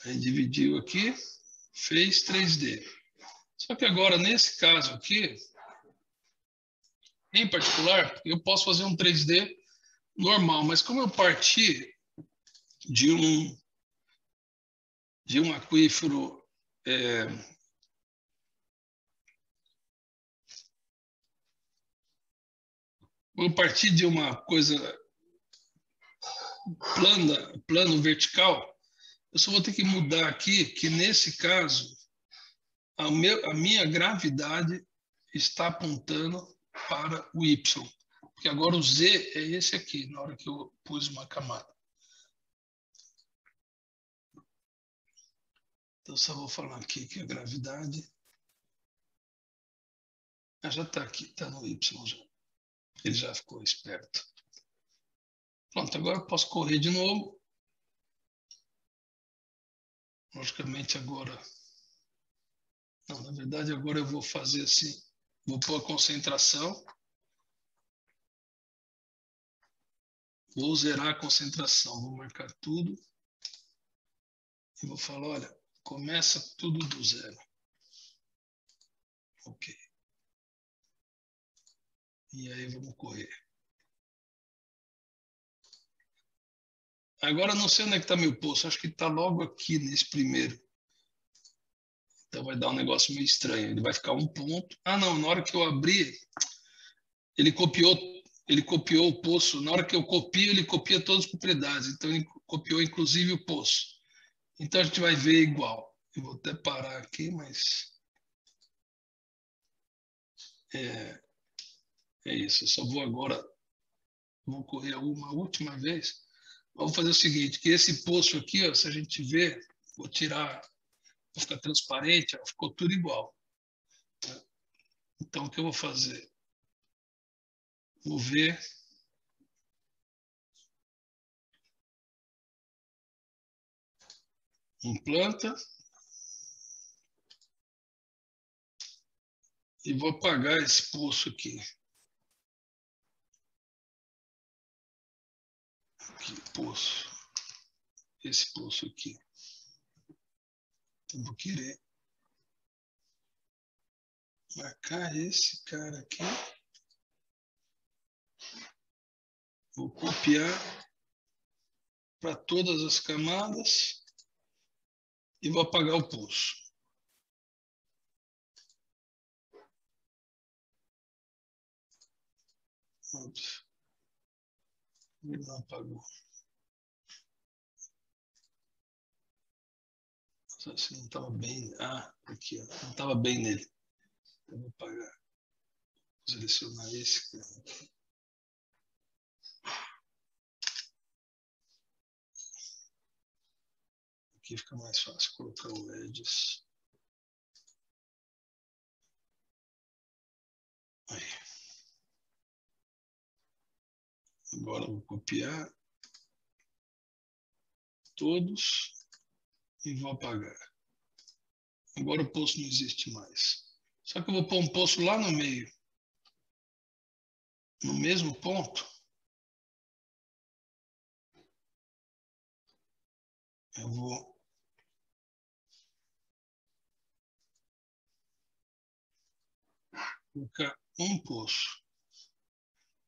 Aí dividiu aqui, fez 3D. Só que agora, nesse caso aqui, em particular, eu posso fazer um 3D normal, mas como eu parti de um aquífero eu parti de uma coisa plano vertical, eu só vou ter que mudar aqui, que nesse caso, a minha gravidade está apontando para o Y. Porque agora o Z é esse aqui, na hora que eu pus uma camada. Então, só vou falar aqui que a gravidade já está aqui, está no Y já. Ele já ficou esperto. Pronto, agora eu posso correr de novo. Logicamente agora... Não, na verdade agora eu vou fazer assim. Vou pôr a concentração. Vou zerar a concentração. Vou marcar tudo. E vou falar, olha, começa tudo do zero. Ok. E aí vamos correr. Agora não sei onde é que está meu poço. Acho que está logo aqui nesse primeiro. Então vai dar um negócio meio estranho. Ele vai ficar um ponto. Ah, não, na hora que eu abrir, ele copiou o poço. Na hora que eu copio, ele copia todas as propriedades. Então ele copiou inclusive o poço. Então a gente vai ver igual. Eu vou até parar aqui, mas é isso. Eu só vou agora, vou correr uma última vez. Vamos fazer o seguinte, que esse poço aqui, ó, se a gente ver, vou tirar, vou ficar transparente, ó, ficou tudo igual. Então o que eu vou fazer? Vou ver. Implanta. E vou apagar esse poço aqui. Aqui, poço. Esse poço aqui. Então, vou querer marcar esse cara aqui. Vou copiar para todas as camadas e vou apagar o poço. Ops. Ele não apagou. Assim, não estava bem. Ah, aqui, ó. Não estava bem nele. Eu vou apagar. Vou selecionar esse cara aqui. Aqui fica mais fácil colocar o edges. Aí. Agora eu vou copiar todos e vou apagar. Agora o poço não existe mais. Só que eu vou pôr um poço lá no meio. No mesmo ponto. Eu vou colocar um poço.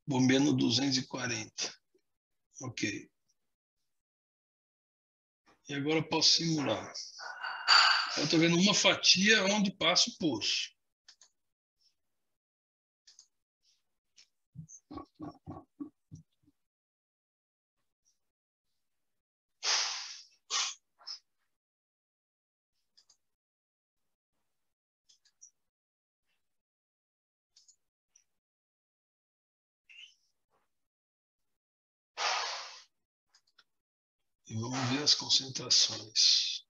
Bombeando 240. Ok. E agora eu posso simular. Eu estou vendo uma fatia onde passa o poço. E vamos ver as concentrações.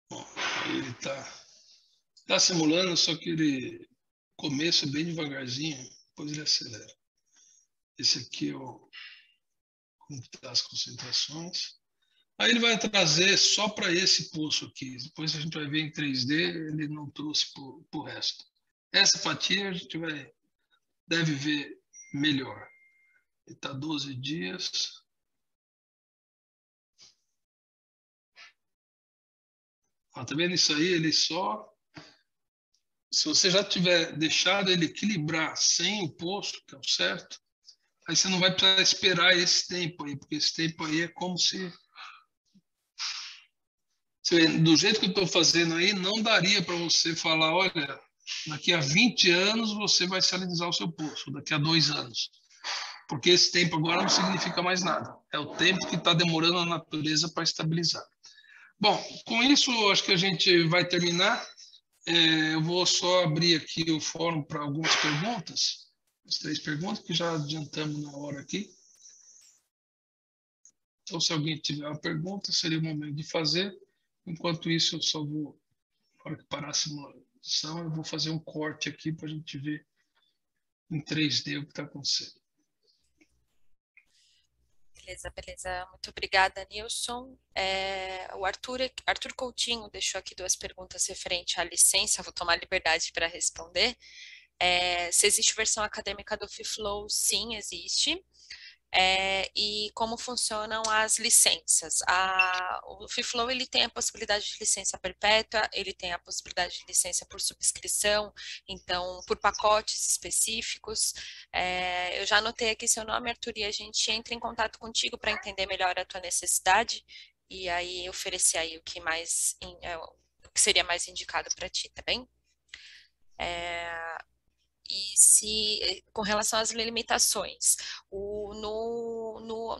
Bom, aí ele está simulando, só que ele começa bem devagarzinho, depois ele acelera. Esse aqui é como está as concentrações. Aí ele vai trazer só para esse poço aqui. Depois a gente vai ver em 3D, ele não trouxe para o resto. Essa fatia a gente deve ver melhor. Ele está 12 dias. Ó, tá vendo isso aí? Ele só... Se você já tiver deixado ele equilibrar sem o poço, que é o certo, aí você não vai precisar esperar esse tempo aí, porque esse tempo aí é como se... Do jeito que eu estou fazendo aí, não daria para você falar, olha, daqui a 20 anos você vai salinizar o seu poço, daqui a 2 anos. Porque esse tempo agora não significa mais nada. É o tempo que está demorando a natureza para estabilizar. Bom, com isso, acho que a gente vai terminar. Eu vou só abrir aqui o fórum para algumas perguntas. As 3 perguntas que já adiantamos na hora aqui. Então, se alguém tiver uma pergunta, seria o momento de fazer. Enquanto isso, eu só vou, na hora que parar a simulação, eu vou fazer um corte aqui para a gente ver em 3D o que está acontecendo. Beleza, beleza. Muito obrigada, Nilson. O Arthur Coutinho deixou aqui 2 perguntas referente à licença. Vou tomar liberdade para responder. Se existe versão acadêmica do FIFLOW, sim, existe. e como funcionam as licenças. O FreeFlow ele tem a possibilidade de licença perpétua, ele tem a possibilidade de licença por subscrição, então por pacotes específicos. Eu já anotei aqui seu nome, Arthur, e a gente entra em contato contigo para entender melhor a tua necessidade e aí oferecer aí o que o que seria mais indicado para ti, tá bem? Com relação às limitações,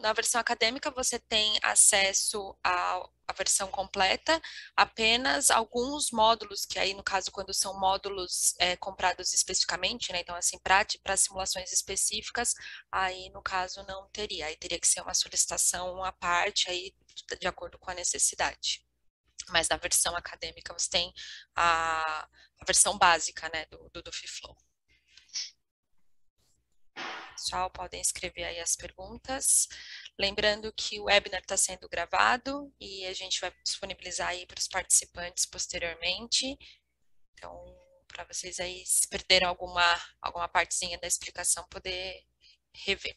na versão acadêmica você tem acesso à versão completa, apenas alguns módulos, que aí no caso quando são módulos comprados especificamente, né, então assim, para simulações específicas, aí no caso não teria, aí teria que ser uma solicitação à parte, aí de acordo com a necessidade. Mas na versão acadêmica você tem a versão básica, né, do FreeFlow. Pessoal, podem escrever aí as perguntas. Lembrando que o webinar está sendo gravado e a gente vai disponibilizar aí para os participantes posteriormente. Então, para vocês aí, se perderam alguma partezinha da explicação, poder rever.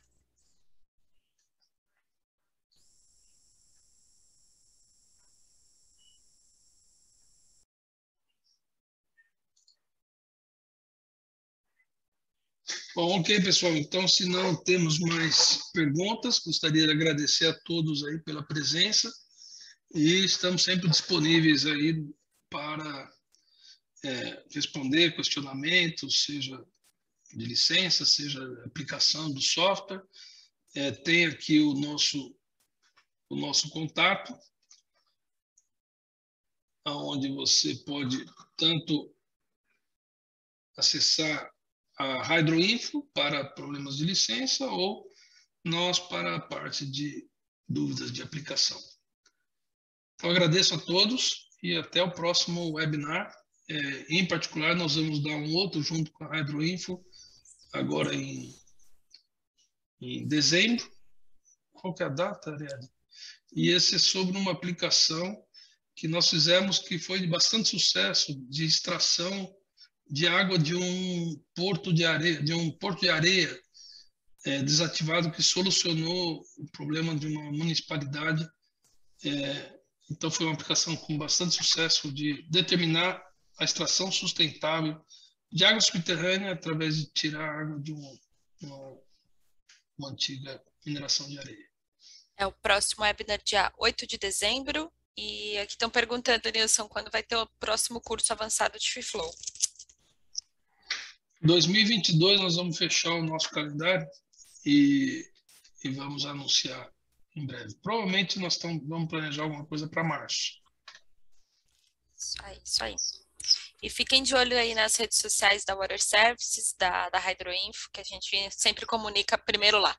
Bom, ok, pessoal. Então, se não temos mais perguntas, gostaria de agradecer a todos aí pela presença e estamos sempre disponíveis aí para responder questionamentos, seja de licença, seja aplicação do software. Tem aqui o nosso contato, onde você pode tanto acessar a Hydroinfo para problemas de licença ou nós para a parte de dúvidas de aplicação. Então, agradeço a todos e até o próximo webinar. Em particular, nós vamos dar um outro junto com a Hydroinfo, agora em dezembro. Qual que é a data, Ariadne? E esse é sobre uma aplicação que nós fizemos que foi de bastante sucesso, de extração de água de um porto de areia, desativado, que solucionou o problema de uma municipalidade. Então foi uma aplicação com bastante sucesso de determinar a extração sustentável de água subterrânea através de tirar a água de uma antiga mineração de areia. O próximo webinar dia 8 de dezembro. E aqui estão perguntando, Nilson, quando vai ter o próximo curso avançado de FreeFlow? 2022 nós vamos fechar o nosso calendário e vamos anunciar em breve. Provavelmente nós vamos planejar alguma coisa para março. Isso aí. E fiquem de olho aí nas redes sociais da Water Services, da Hydroinfo, que a gente sempre comunica primeiro lá.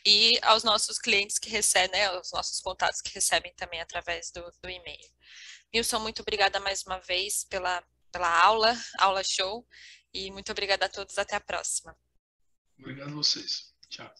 E aos nossos clientes que recebem, né, aos nossos contatos que recebem também através do e-mail. Nilson, muito obrigada mais uma vez pela aula show, e muito obrigada a todos, até a próxima. Obrigado a vocês. Tchau.